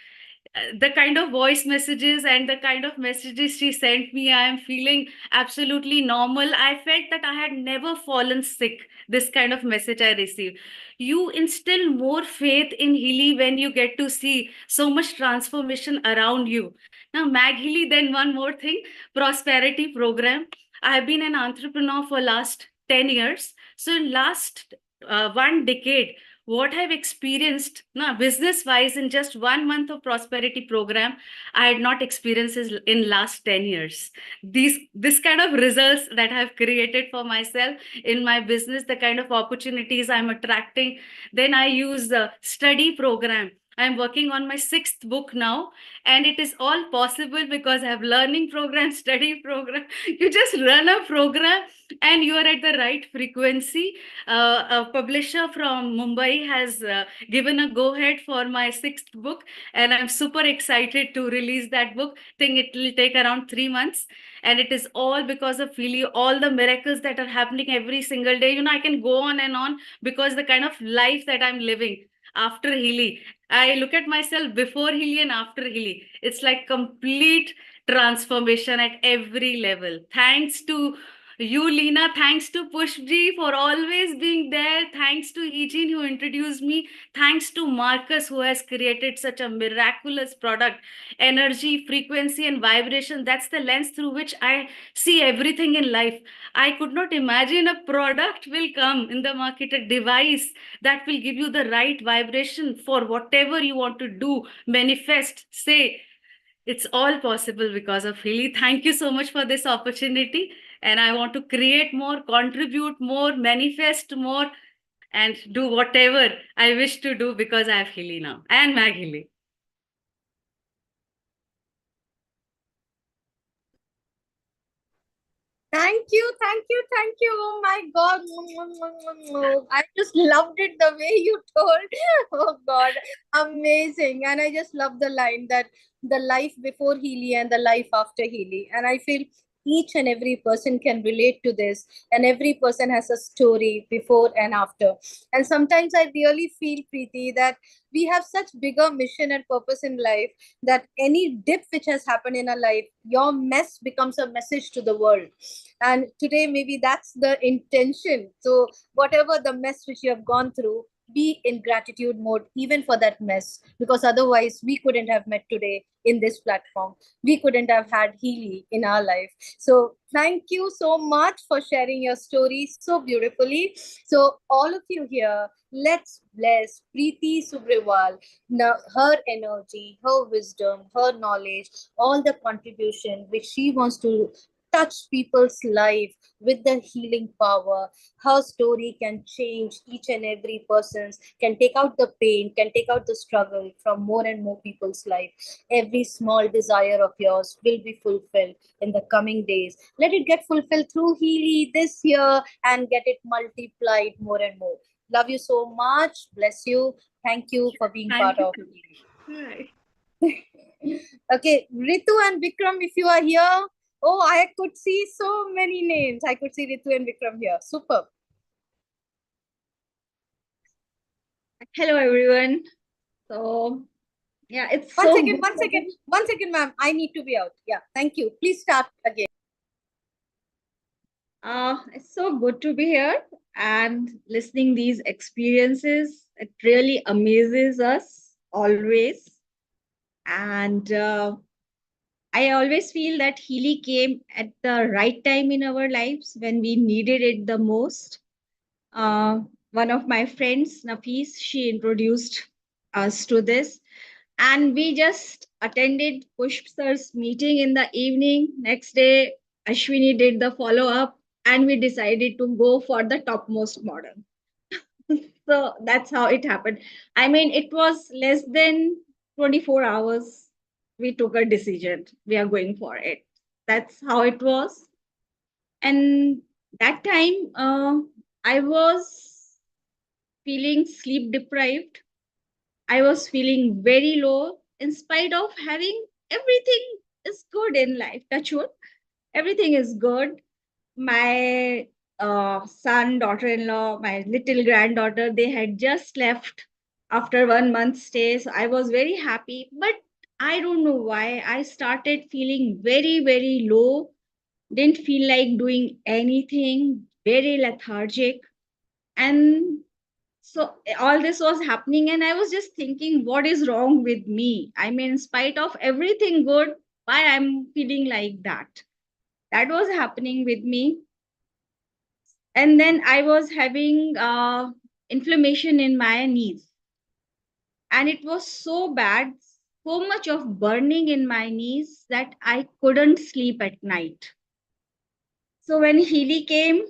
the kind of voice messages and the kind of messages she sent me, I am feeling absolutely normal. I felt that I had never fallen sick. This kind of message I received. You instill more faith in Healy when you get to see so much transformation around you. Now, Mag Healy, then one more thing, prosperity program. I have been an entrepreneur for last 10 years. So in last 1 decade, what I've experienced now business wise in just 1 month of prosperity program, I had not experienced in last 10 years. This kind of results that I've created for myself in my business, the kind of opportunities I'm attracting. Then I use the study program. I'm working on my 6th book now, and it is all possible because I have learning program, study program. You just run a program and you are at the right frequency. A publisher from Mumbai has given a go-ahead for my 6th book, and I'm super excited to release that book. Think it will take around 3 months, and it is all because of Healy, all the miracles that are happening every single day. I can go on and on because the kind of life that I'm living after Healy. I look at myself before Healy and after Healy. It's like complete transformation at every level. Thanks to you, Leena. Thanks to Pushji for always being there. Thanks to Eugene who introduced me. Thanks to Marcus who has created such a miraculous product. Energy, frequency, and vibration. That's the lens through which I see everything in life. I could not imagine a product will come in the market, a device that will give you the right vibration for whatever you want to do, manifest, say. It's all possible because of Healy. Thank you so much for this opportunity. And I want to create more, contribute more, manifest more, and do whatever I wish to do because I have Healy now and Mag Healy. Thank you, thank you, thank you. Oh my God. I just loved it the way you told. Oh God, amazing. And I just love the line that the life before Healy and the life after Healy. And I feel each and every person can relate to this, and every person has a story before and after. And sometimes I really feel, Preeti, that we have such bigger mission and purpose in life, that any dip which has happened in our life, your mess becomes a message to the world. And today maybe that's the intention. So whatever the mess which you have gone through, be in gratitude mode even for that mess, because otherwise we couldn't have met today in this platform. We couldn't have had Healy in our life. So thank you so much for sharing your story so beautifully. So all of you here, let's bless Preeti Subrawal, her energy, her wisdom, her knowledge, all the contribution which she wants to touch people's life with the healing power. Her story can change each and every person's, can take out the pain, can take out the struggle from more and more people's life. Every small desire of yours will be fulfilled in the coming days. Let it get fulfilled through Healy this year and get it multiplied more and more. Love you so much. Bless you. Thank you for being part of Right. Okay, Ritu and Vikram, if you are here. Oh, I could see so many names. I could see Ritu and Vikram here. Super. Hello, everyone. So, yeah, it's One so second, good. one second, ma'am. I need to be out. Yeah, thank you. Please start again. It's so good to be here and listening these experiences. It really amazes us always. And I always feel that Healy came at the right time in our lives when we needed it the most. Uh, One of my friends, Nafis, she introduced us to this, and we just attended Pushp sir's meeting in the evening. Next day, Ashwini did the follow up, and we decided to go for the topmost model. So that's how it happened. I mean, it was less than 24 hours. We took a decision. We are going for it. That's how it was. And that time, I was feeling sleep deprived. I was feeling very low in spite of having everything is good in life. Touch wood, everything is good. My son, daughter-in-law, my little granddaughter, they had just left after 1 month stay. So I was very happy. But I don't know why I started feeling very, very low. Didn't feel like doing anything, very lethargic. And so all this was happening, and I was just thinking, what is wrong with me? I mean, in spite of everything good, why I'm feeling like that? That was happening with me. And then I was having inflammation in my knees, and it was so bad, so much of burning in my knees that I couldn't sleep at night. So when Healy came,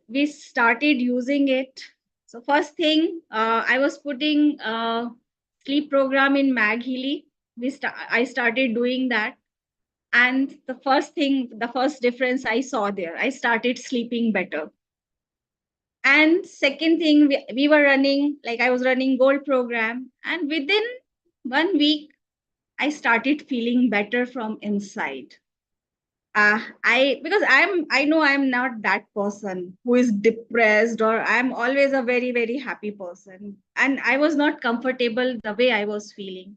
we started using it. So first thing, I was putting sleep program in Mag Healy. I started doing that, and the first thing, the first difference I saw there, I started sleeping better. And second thing, we were running, like I was running gold program, and within 1 week, I started feeling better from inside. I know I'm not that person who is depressed, or I'm always a very, very happy person. And I was not comfortable the way I was feeling.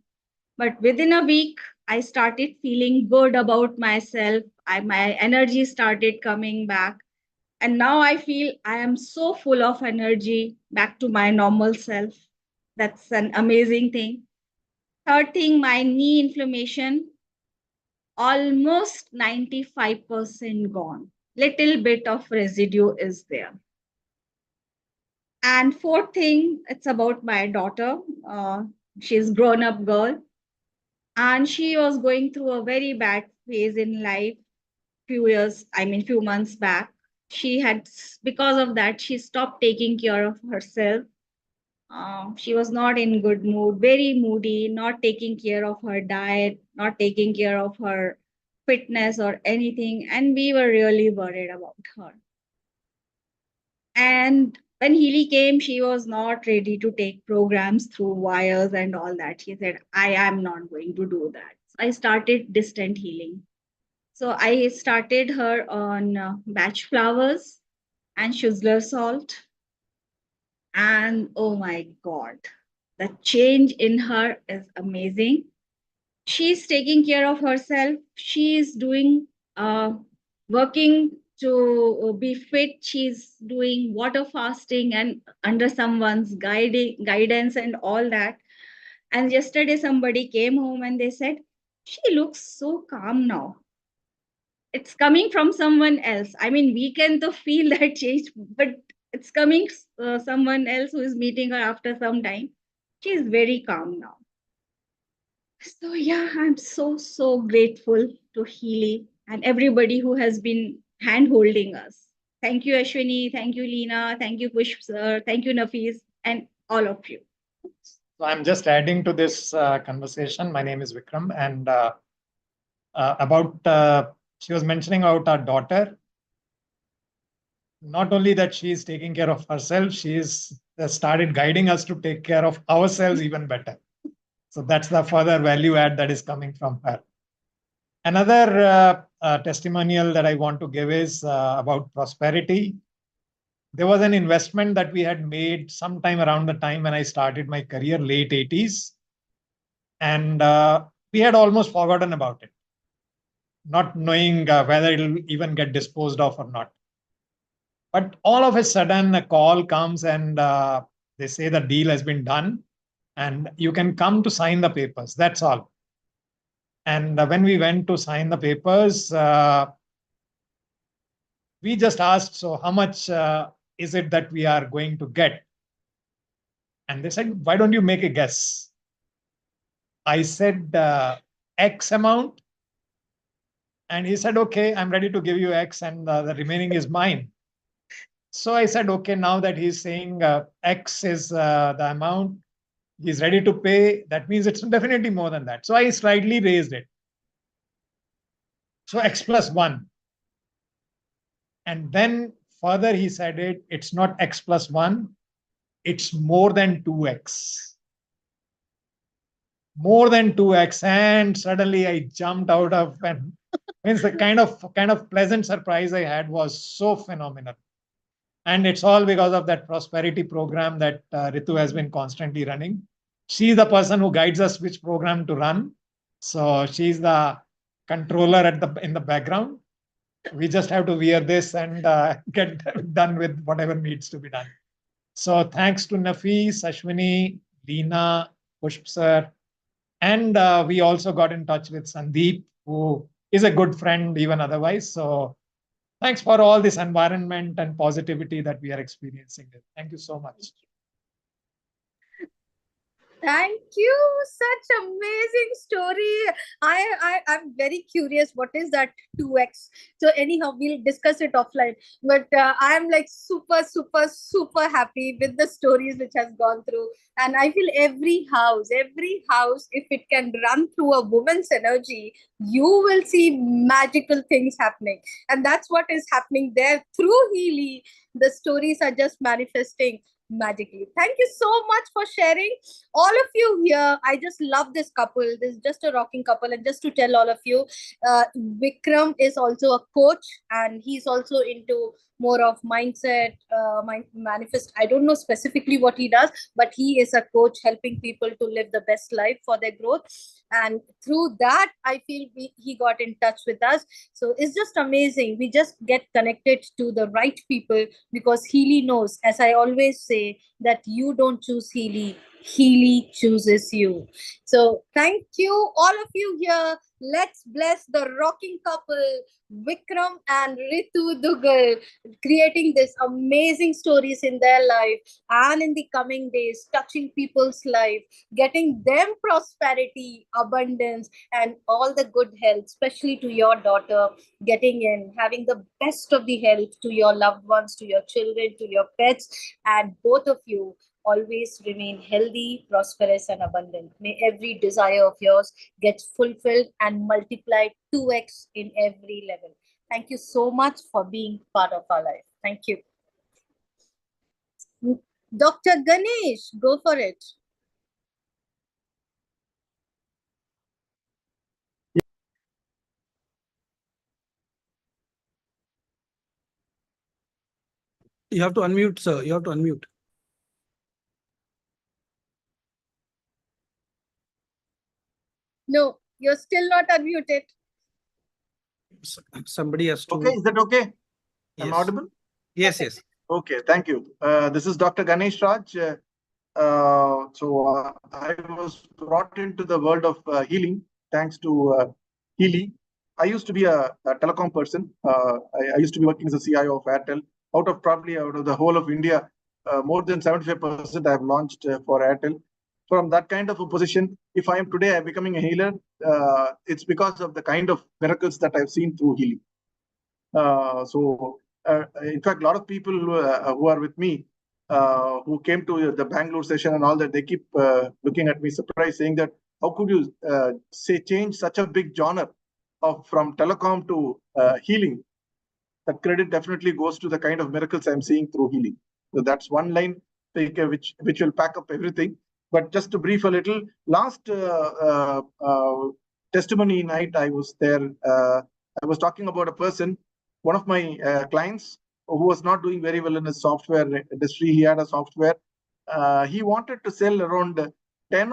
But within a week, I started feeling good about myself. My energy started coming back. And now I feel I am so full of energy back to my normal self. That's an amazing thing. Third thing, my knee inflammation almost 95% gone. Little bit of residue is there. And fourth thing, it's about my daughter. She's grown up girl, and she was going through a very bad phase in life few months back. She had, because of that, she stopped taking care of herself. She was not in good mood, very moody, not taking care of her diet, not taking care of her fitness or anything. And we were really worried about her. And when Healy came, she was not ready to take programs through wires and all that. She said, I am not going to do that. So I started distant healing. So I started her on batch flowers and Schussler salt. And oh my God, the change in her is amazing. She's taking care of herself. She's doing working to be fit. She's doing water fasting and under someone's guidance and all that. And yesterday somebody came home and they said, she looks so calm now. It's coming from someone else. I mean, we can to feel that change, but it's coming someone else who is meeting her after some time. She is very calm now. So yeah, I'm so grateful to Healy and everybody who has been hand holding us. Thank you, Ashwini. Thank you, Leena. Thank you, Pushp sir. Thank you, Nafis, and all of you. So I'm just adding to this conversation. My name is Vikram, and she was mentioning about our daughter. Not only that she is taking care of herself, she's started guiding us to take care of ourselves even better. So that's the further value add that is coming from her. Another testimonial that I want to give is about prosperity. There was an investment that we had made sometime around the time when I started my career, late 80s. And we had almost forgotten about it, not knowing whether it'll even get disposed of or not. But all of a sudden, a call comes and they say the deal has been done and you can come to sign the papers. That's all. And when we went to sign the papers, we just asked, so how much is it that we are going to get? And they said, why don't you make a guess? I said X amount. And he said, okay, I'm ready to give you X and the remaining is mine. So I said, okay, now that he's saying X is the amount he's ready to pay, that means it's definitely more than that. So I slightly raised it. So X plus 1. And then further he said it's not X plus 1, it's more than 2X. More than 2X. And suddenly I jumped out of, and means the kind of pleasant surprise I had was so phenomenal. And it's all because of that prosperity program that Ritu has been constantly running. She's the person who guides us which program to run. So she's the controller in the background. We just have to wear this and get done with whatever needs to be done. So thanks to Nafis, Ashwini, Leena, Pushp sir. And we also got in touch with Sandeep, who is a good friend even otherwise. So thanks for all this environment and positivity that we are experiencing. Thank you so much. Thank you. Such amazing story. I'm very curious. What is that 2x? So anyhow, we'll discuss it offline. But I'm like super happy with the stories which has gone through. And I feel every house, if it can run through a woman's energy, you will see magical things happening. And that's what is happening there through Healy. The stories are just manifesting magically. Thank you so much for sharing. All of you here, I just love this couple. This is just a rocking couple. And just to tell all of you, Vikram is also a coach and he's also into more of mindset, manifest. I don't know specifically what he does, but he is a coach helping people to live the best life for their growth. And through that, I feel he got in touch with us. So it's just amazing. We just get connected to the right people because Healy knows, as I always say, that you don't choose Healy. Healy chooses you. So thank you, all of you here. Let's bless the rocking couple, Vikram and Ritu Dugal, creating this amazing stories in their life and in the coming days, touching people's life, getting them prosperity, abundance, and all the good health, especially to your daughter, getting in, having the best of the health to your loved ones, to your children, to your pets, and both of you always remain healthy, prosperous, and abundant. May every desire of yours get fulfilled and multiplied 2x in every level. Thank you so much for being part of our life. Thank you. Dr. Ganesh, go for it. You have to unmute, sir. You have to unmute. No, you're still not unmuted. Somebody has to. Okay, is that okay? Yes. I'm audible? Yes, yes. Okay, thank you. This is Dr. Ganesh Raj. I was brought into the world of healing thanks to Healy. I used to be a telecom person. I used to be working as a CIO of Airtel. Out of the whole of India, more than 75% I have launched for Airtel. From that kind of a position, if I am today becoming a healer, it's because of the kind of miracles that I've seen through Healy. In fact, a lot of people who are with me, who came to the Bangalore session and all that, they keep looking at me surprised, saying that how could you change such a big genre from telecom to healing? That credit definitely goes to the kind of miracles I'm seeing through healing. So that's one line which will pack up everything. But just to brief a little, last testimony night I was there. I was talking about a person, one of my clients who was not doing very well in his software industry. He had a software. He wanted to sell around 10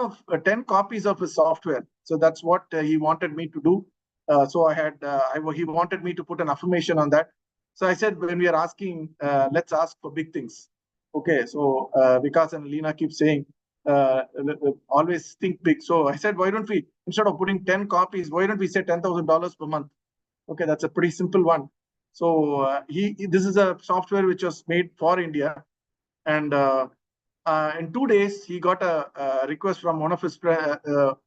copies of his software. So that's what he wanted me to do. He wanted me to put an affirmation on that. So I said, when we are asking, let's ask for big things. Okay, so Vikas and Leena keep saying, always think big. So I said, why don't we, instead of putting 10 copies, why don't we say $10,000 per month? Okay, that's a pretty simple one. So this is a software which was made for India. And in 2 days, he got a request from one of his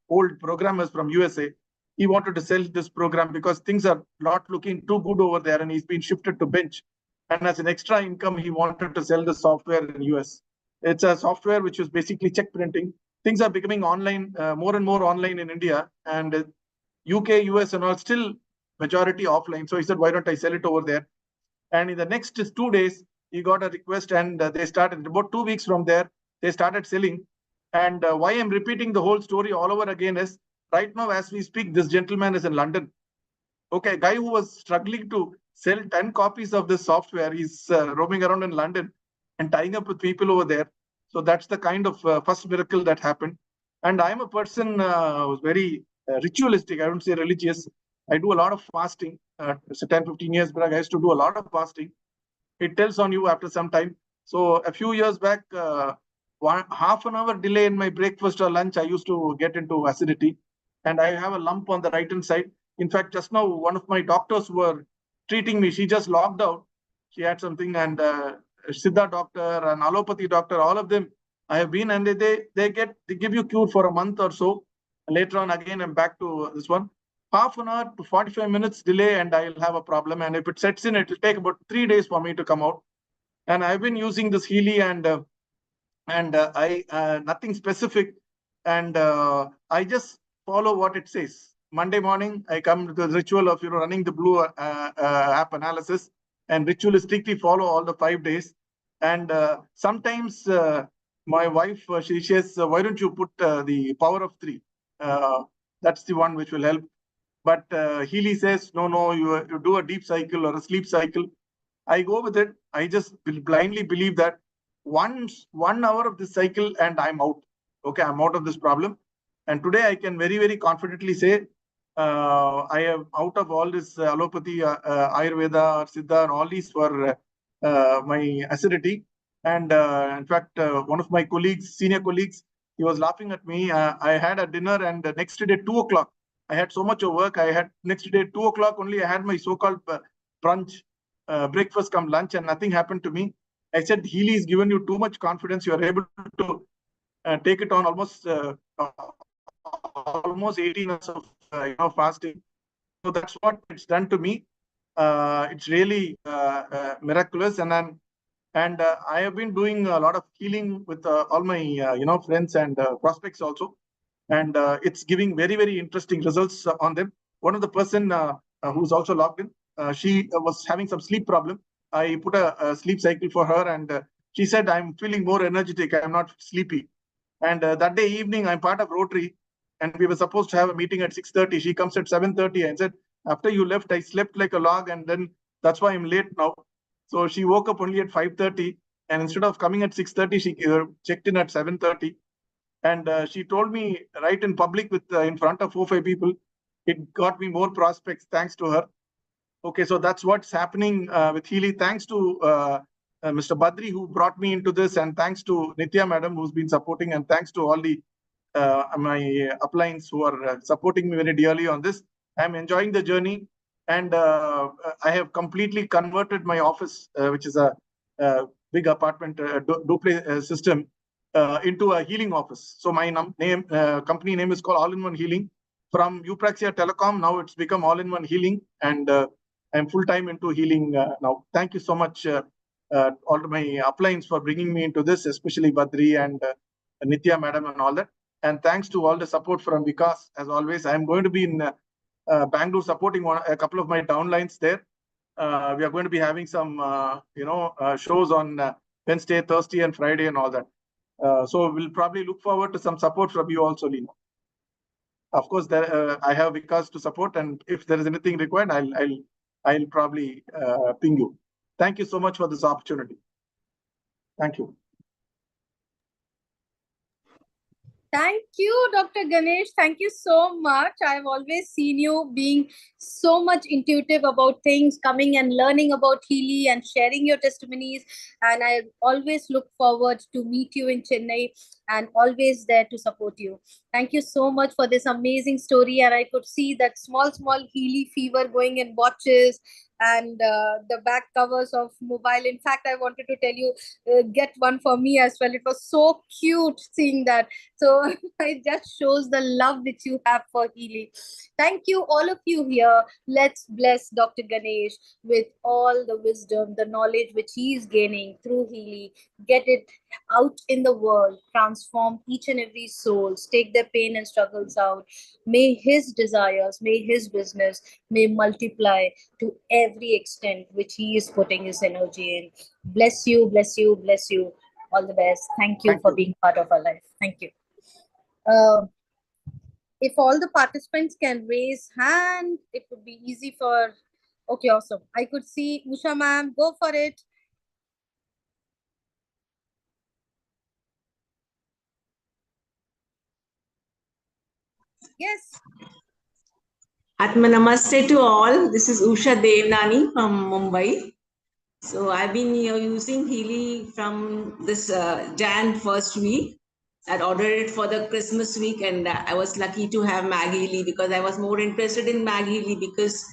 old programmers from USA. He wanted to sell this program because things are not looking too good over there, and he's been shifted to bench. And as an extra income, he wanted to sell the software in US. It's a software which is basically check printing. Things are becoming online, more and more online in India, and UK, US, and all still majority offline. So he said, why don't I sell it over there? And in the next 2 days, he got a request, and they started. About 2 weeks from there, they started selling. And why I'm repeating the whole story all over again is, right now, as we speak, this gentleman is in London. Okay, a guy who was struggling to sell 10 copies of this software, he's roaming around in London and tying up with people over there. So that's the kind of first miracle that happened. And I'm a person who's very ritualistic. I wouldn't say religious. I do a lot of fasting. So 10, 15 years back, I used to do a lot of fasting. It tells on you after some time. So a few years back, half an hour delay in my breakfast or lunch, I used to get into acidity. And I have a lump on the right hand side. In fact, just now, one of my doctors who were treating me, she just logged out. She had something, and Siddha doctor, an allopathy doctor, all of them, I have been, and they give you cure for a month or so. Later on, again, I'm back to this one. Half an hour to 45 minutes delay, and I'll have a problem. And if it sets in, it will take about 3 days for me to come out. And I've been using this Healy, and I nothing specific, and I just follow what it says. Monday morning, I come to the ritual of running the blue app analysis, and ritualistically follow all the 5 days. And sometimes my wife, she says, why don't you put the power of 3? That's the one which will help. But Healy says, no, you do a deep cycle or a sleep cycle. I go with it. I just blindly believe that 1 hour of this cycle and I'm out. Okay, I'm out of this problem. And today I can very, very confidently say, I am out of all this allopathy, Ayurveda, or Siddha, and all these for my acidity. And in fact, one of my colleagues, senior colleagues, he was laughing at me. I had a dinner, and the next day, 2 o'clock, I had so much of work. I had next day, 2 o'clock only, I had my so-called brunch, breakfast come lunch, and nothing happened to me. I said, Healy has given you too much confidence. You are able to take it on almost 18 hours of fasting. So that's what it's done to me. It's really miraculous, and I have been doing a lot of healing with all my friends and prospects also, and it's giving very, very interesting results on them. One of the person who's also logged in, she was having some sleep problem. I put a sleep cycle for her, and she said, I'm feeling more energetic. I'm not sleepy. And that day evening, I'm part of Rotary, and we were supposed to have a meeting at 6:30. She comes at 7:30 and said, after you left, I slept like a log, and then that's why I'm late now. So she woke up only at 5:30, and instead of coming at 6:30, she checked in at 7:30. And she told me right in public with in front of 4-5 people, it got me more prospects thanks to her. Okay, so that's what's happening with Healy. Thanks to Mr. Badri, who brought me into this, and thanks to Nitya madam, who's been supporting, and thanks to all the my uplines who are supporting me very dearly on this. I'm enjoying the journey, and I have completely converted my office, which is a big apartment duplex system, into a healing office. So my company name is called All-in-One Healing. From Eupraxia Telecom, now it's become All-in-One Healing, and I'm full-time into healing now. Thank you so much, all my uplines, for bringing me into this, especially Badri and Nitya madam and all that. And thanks to all the support from Vikas, as always. I'm going to be in Bangalore supporting a couple of my downlines there. We are going to be having some, shows on Wednesday, Thursday, and Friday, and all that. So we'll probably look forward to some support from you also, Lina. Of course, I have Vikas to support, and if there is anything required, I'll probably ping you. Thank you so much for this opportunity. Thank you. Thank you, Dr. Ganesh. Thank you so much. I've always seen you being so much intuitive about things, coming and learning about Healy and sharing your testimonies. And I always look forward to meet you in Chennai and always there to support you. Thank you so much for this amazing story. And I could see that small Healy fever going in watches and the back covers of mobile. In fact, I wanted to tell you, get one for me as well. It was so cute seeing that. So it just shows the love which you have for Healy. Thank you, all of you here. Let's bless Dr. Ganesh with all the wisdom, the knowledge which he is gaining through Healy. Get it out in the world, transform each and every soul, take their pain and struggles out. May his desires, may his business, may multiply to every extent which he is putting his energy in. Bless you, bless you, bless you. All the best. Thank you for being part of our life. Thank you. If all the participants can raise hand, it would be easy for. Okay, awesome. I could see Usha ma'am. Go for it. Yes. Atma Namaste to all. This is Usha Deani from Mumbai. So I've been using Healy from this Jan first week. I'd ordered it for the Christmas week, and I was lucky to have Mag Healy because I was more interested in Mag Healy because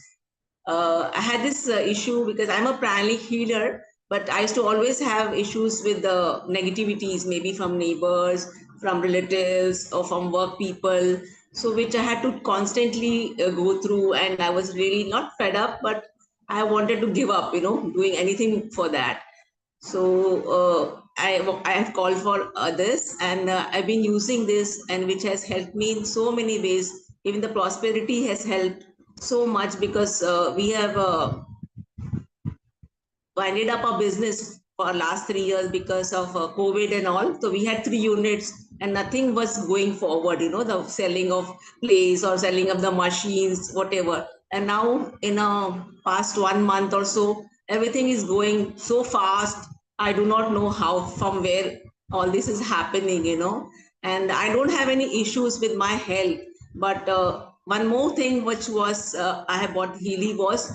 I had this issue because I'm a pranic healer, but I used to always have issues with the negativities, maybe from neighbors, from relatives, or from work people. So which I had to constantly go through, and I was really not fed up, but I wanted to give up, doing anything for that. So I have called for this, and I've been using this, and which has helped me in so many ways. Even the prosperity has helped so much because we have winded up our business for last 3 years because of COVID and all. So we had 3 units and nothing was going forward, the selling of place or selling of the machines, whatever. And now in a past 1 month or so, everything is going so fast. I do not know how, from where all this is happening, and I don't have any issues with my health. But one more thing which was I have bought Healy was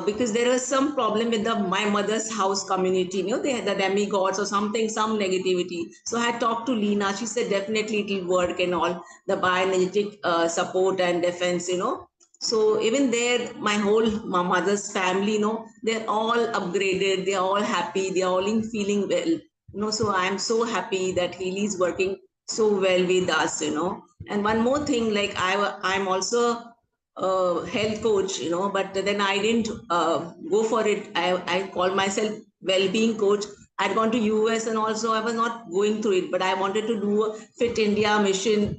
because there was some problem with my mother's house community. They had the demigods or something, some negativity. So I talked to Lina. She said definitely it will work and all, the bioenergetic support and defense. So even there, my mother's family, they're all upgraded. They're all happy. They're all feeling well. So I'm so happy that Healy is working so well with us. And one more thing, like I'm also health coach, but then I didn't go for it. I call myself well-being coach. I'd gone to US and also I was not going through it, but I wanted to do a Fit India mission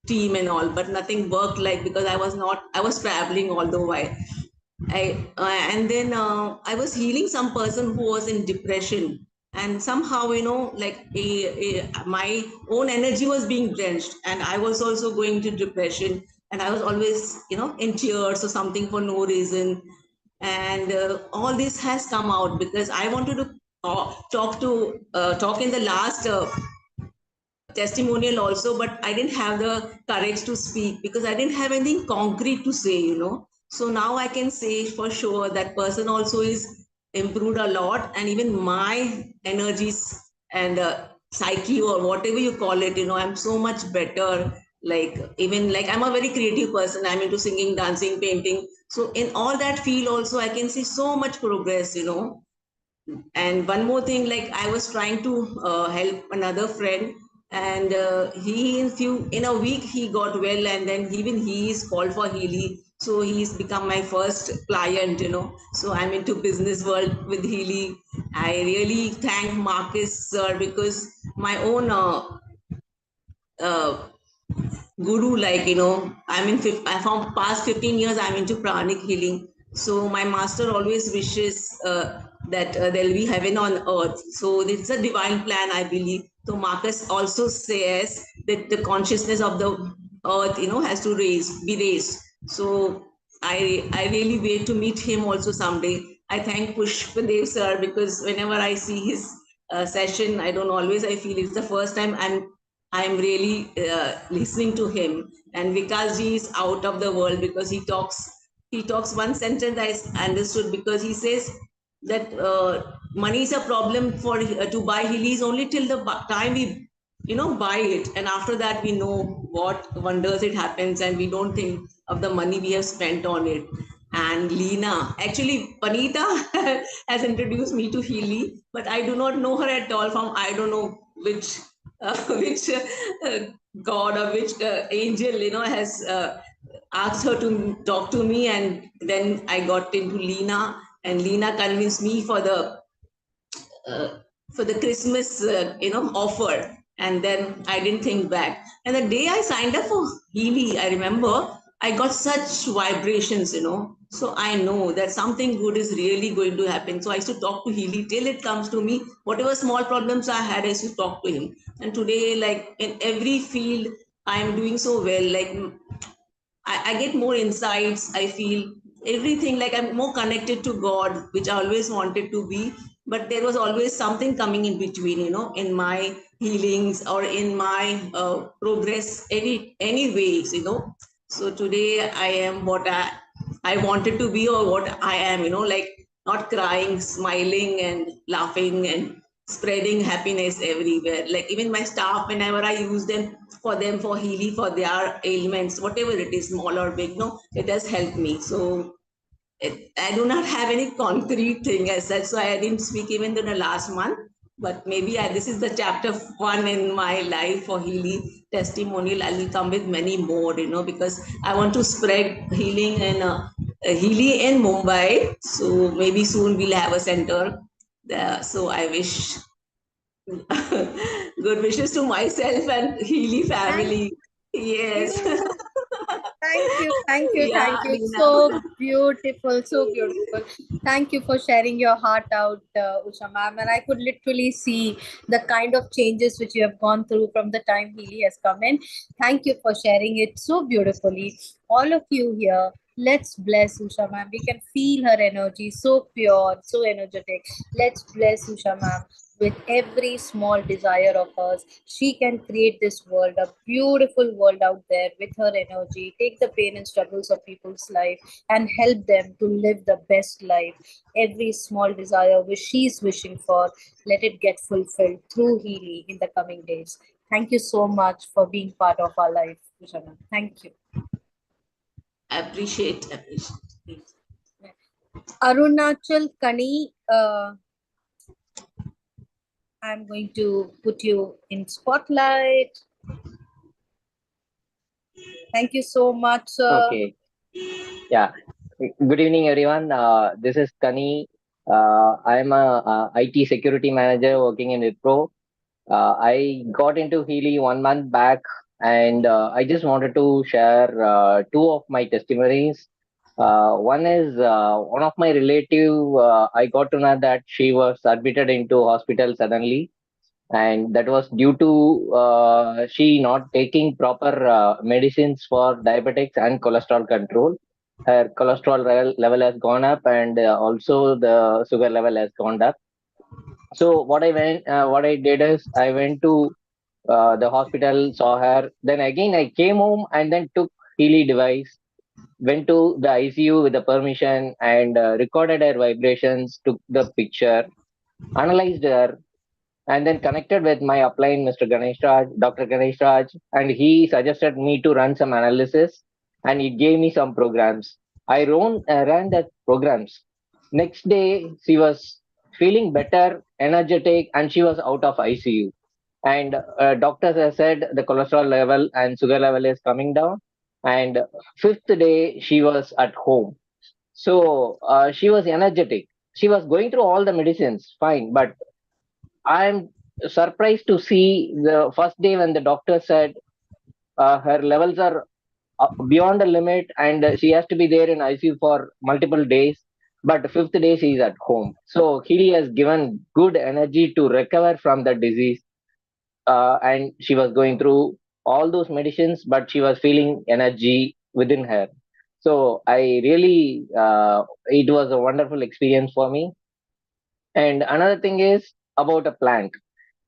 team and all, but nothing worked because I was traveling all the way. And then I was healing some person who was in depression, and somehow my own energy was being drenched, and I was also going to depression, and I was always in tears or something for no reason. and all this has come out because I wanted to talk in the last testimonial also, but I didn't have the courage to speak because I didn't have anything concrete to say, So now I can say for sure that person also is improved a lot, and even my energies and psyche or whatever you call it, I'm so much better. Like even like I'm a very creative person. I'm into singing, dancing, painting. So in all that field also, I can see so much progress. And one more thing, like I was trying to help another friend, and he in a week he got well, and then even he is called for Healy, so he's become my first client. So I'm into business world with Healy. I really thank Marcus sir because my own uh, guru, like from past 15 years I'm into pranic healing. So my master always wishes that there'll be heaven on earth, so it's a divine plan, I believe. So Marcus also says that the consciousness of the earth has to be raised. So I really wait to meet him also someday. I thank Pushpadev sir because whenever I see his session, I don't always, I feel it's the first time I'm really listening to him. And Vikas ji is out of the world because he talks one sentence I understood, because he says that money is a problem for to buy Heelys only till the time we buy it, and after that we know what wonders it happens, and we don't think of the money we have spent on it. And Leena, actually Panita has introduced me to Healy, but I do not know her at all from I don't know which which god or which angel has asked her to talk to me, and then I got into Leena, and Leena convinced me uh, for the Christmas, offer. And then I didn't think back. And the day I signed up for Healy, I remember I got such vibrations. So I know that something good is really going to happen. So I used to talk to Healy till it comes to me. Whatever small problems I had, I used to talk to him. And today, like in every field, I am doing so well. Like I get more insights. I feel everything, like I'm more connected to God, which I always wanted to be. But there was always something coming in between, in my healings or in my progress, any ways. So today I am what I wanted to be, or what I am, like not crying, smiling and laughing and spreading happiness everywhere. Like even my staff, whenever I use them for healing for their ailments, whatever it is, small or big, no, it has helped me. So I do not have any concrete thing as such. So I didn't speak even in the last month, but maybe this is the chapter one in my life for Healy testimonial. I will come with many more, because I want to spread healing and Healy in Mumbai. So maybe soon we'll have a center there. So I wish good wishes to myself and Healy family. Yes. Thank you, Yeah, thank you. Leena. So beautiful, so beautiful. Thank you for sharing your heart out, Usha ma'am. And I could literally see the kind of changes which you have gone through from the time Healy has come in. Thank you for sharing it so beautifully. All of you here, let's bless Usha ma'am. We can feel her energy, so pure, so energetic. Let's bless Usha ma'am with every small desire of hers. She can create this world, a beautiful world out there with her energy, take the pain and struggles of people's life and help them to live the best life. Every small desire which she's wishing for, let it get fulfilled through Healy in the coming days. Thank you so much for being part of our life, Vishana. Thank you. Appreciate. Arunachal Kani, I'm going to put you in spotlight. Thank you so much, sir. Okay. Yeah. Good evening, everyone. This is Kani. I'm a IT security manager working in Wipro. I got into Healy 1 month back, and I just wanted to share two of my testimonies. One is one of my relative. I got to know that she was admitted into hospital suddenly, and that was due to she not taking proper medicines for diabetics and cholesterol control. her cholesterol level has gone up, and also the sugar level has gone up. So what I did is I went to the hospital, saw her. Then again, I came home and then took Healy device, went to the ICU with the permission, and recorded her vibrations, took the picture, analyzed her, and then connected with my upline, Mr. Ganesh Raj, Dr. Ganesh Raj, and he suggested me to run some analysis, and he gave me some programs. I ran that programs. Next day, she was feeling better, energetic, and she was out of ICU. And doctors have said the cholesterol level and sugar level is coming down. And fifth day, she was at home. So she was energetic. She was going through all the medicines, fine, but I'm surprised to see the first day when the doctor said her levels are beyond the limit and she has to be there in ICU for multiple days. But fifth day she is at home. So Healy has given good energy to recover from the disease, and she was going through all those medicines, but she was feeling energy within her. So I really, it was a wonderful experience for me. And another thing is about a plant.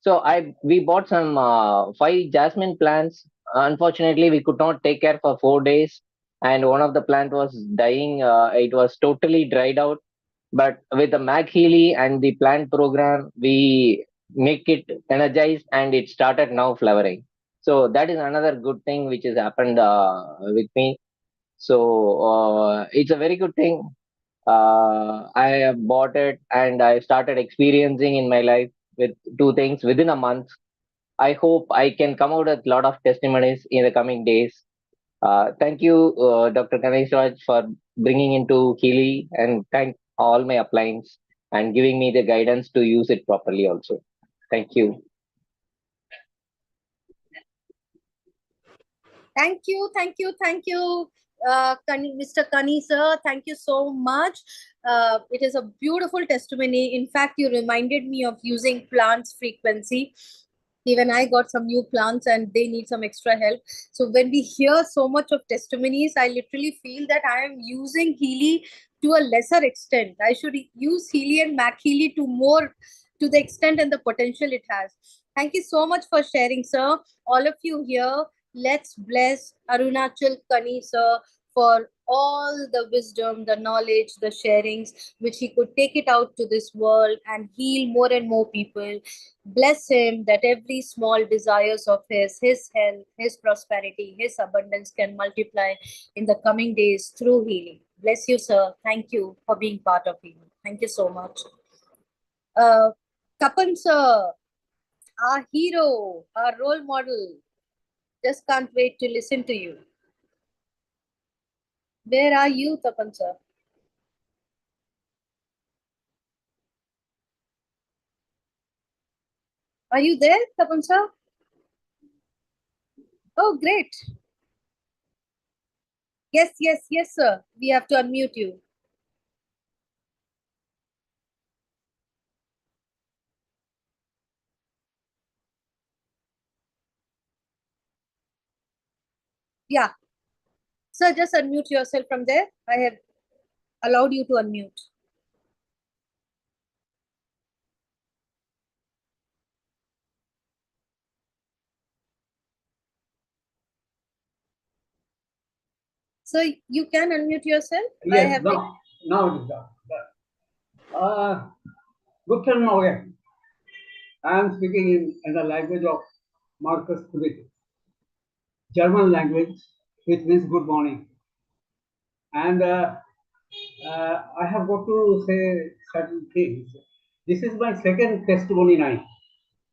So we bought some 5 jasmine plants. Unfortunately, we could not take care for 4 days, and one of the plant was dying. It was totally dried out. But with the Mag Healy and the plant program, we make it energized, and it started now flowering. So that is another good thing which has happened with me. So it's a very good thing. I have bought it and I started experiencing in my life with 2 things within a month. I hope I can come out with a lot of testimonies in the coming days. Thank you, Dr. Ganesh Raj, for bringing into Healy, and thank all my uplines and giving me the guidance to use it properly also. Thank you. Thank you, thank you, thank you, Mr. Kani sir. Thank you so much. It is a beautiful testimony. In fact, you reminded me of using plants frequency. Even I got some new plants and they need some extra help. So when we hear so much of testimonies, I literally feel that I am using Healy to a lesser extent. I should use Healy and Mac Healy to the extent and the potential it has. Thank you so much for sharing, sir. All of you here, let's bless Arunachal Kani sir for all the wisdom, the knowledge, the sharings, which he could take it out to this world and heal more and more people. Bless him that every small desires of his health, his prosperity, his abundance can multiply in the coming days through healing. Bless you, sir. Thank you for being part of healing. Thank you so much. Kapan sir, our hero, our role model. Just can't wait to listen to you. Where are you, Tapan sir? Are you there, Tapan sir? Oh, great. Yes, yes, yes, sir. We have to unmute you. Yeah. Sir, just unmute yourself from there. I have allowed you to unmute. So you can unmute yourself. Yes, I have now it is done. Good morning. I am speaking in the language of Marcus Preeti, German language, which means good morning. And I have got to say certain things. This is my second testimony night.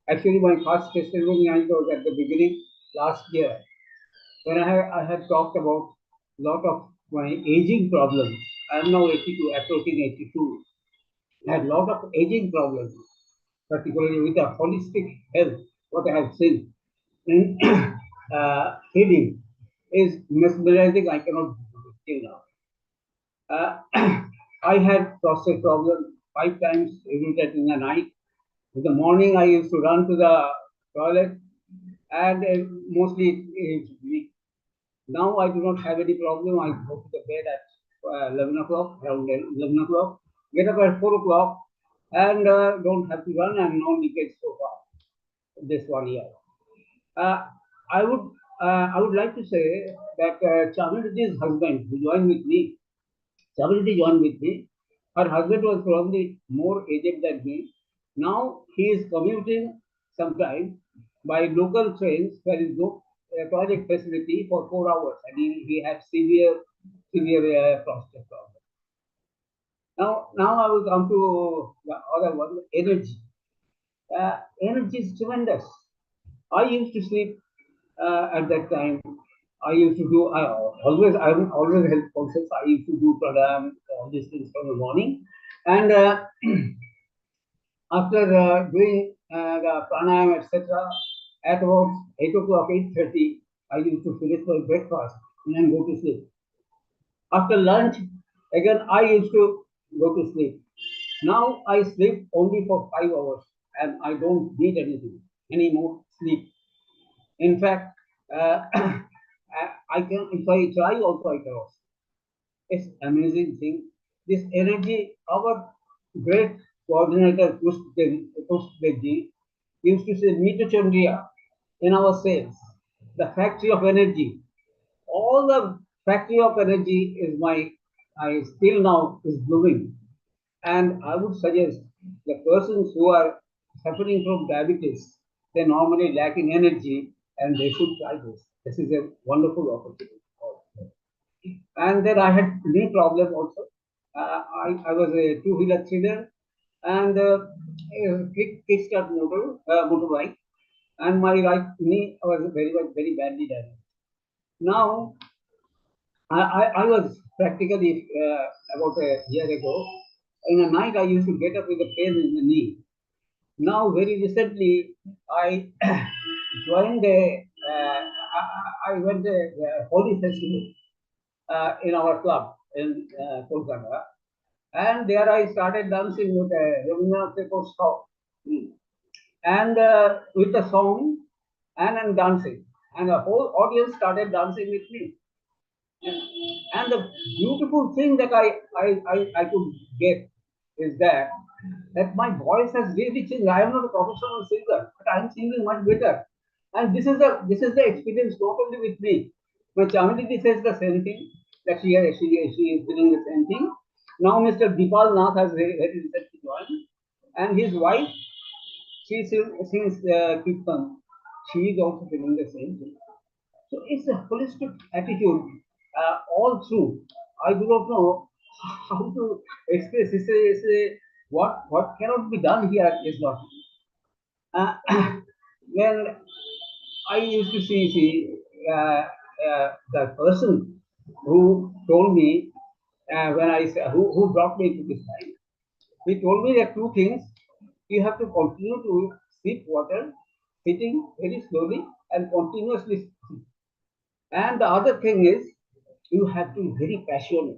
Actually, my first testimony night was at the beginning last year, when I had talked about a lot of my aging problems. I am now 82, approaching 82. I had a lot of aging problems, particularly with a holistic health. What I have seen in healing is mesmerizing. I cannot do it till now. I had prostate problem 5 times every day in the night. In the morning, I used to run to the toilet, and mostly it's weak. Now I do not have any problem. I go to the bed at 11 o'clock, around 11 o'clock, get up at 4 o'clock, and don't have to run, and no leakage so far this 1 year. I would like to say that Chamiliti's husband, who joined with me, Chamiliti joined with me. Her husband was probably more aged than me. Now he is commuting sometimes by local trains. There is no toilet facility for 4 hours, and he has severe prostate problem. Now I will come to the other one, energy. Energy is tremendous. I used to sleep at that time. I'm always health conscious. I used to do pranayam, all these things from the morning. And after doing the pranayam, etc., at about 8 o'clock, 8:30, I used to finish my breakfast and then go to sleep. After lunch, again, I used to go to sleep. Now I sleep only for 5 hours and I don't need anything anymore sleep. In fact, I can, if I try also, I cannot. It's amazing thing. This energy, our great coordinator Pushpegi used to say mitochondria in our cells, the factory of energy. All the factory of energy is I still now is blooming. And I would suggest the persons who are suffering from diabetes, they normally lack in energy and they should try this. This is a wonderful opportunity. And then I had knee problem also. I was a two-wheeler trader and a kickstart motorbike, and my right knee was very badly damaged. Now, I was practically about a year ago. In the night, I used to get up with a pain in the knee. Now, very recently, I joined I went to a holy festival in our club in Kolkata. And there I started dancing with Rabindranath Tagore's song. And with the song and dancing. And the whole audience started dancing with me. And the beautiful thing that I could get is that my voice has really changed. I am not a professional singer, but I am singing much better. And this is the experience not only with me. My Chamiliti says the same thing, that she is doing the same thing. Now Mr. Dipal Nath has very recently joined, and his wife, she sings Kirtan. She is also doing the same thing. So it's a holistic attitude all through. I do not know how to express this. What cannot be done here is not. When I used to see the person who told me when I who brought me to this time, he told me that two things: you have to continue to sip water, sitting very slowly and continuously. And the other thing is, you have to be very passionate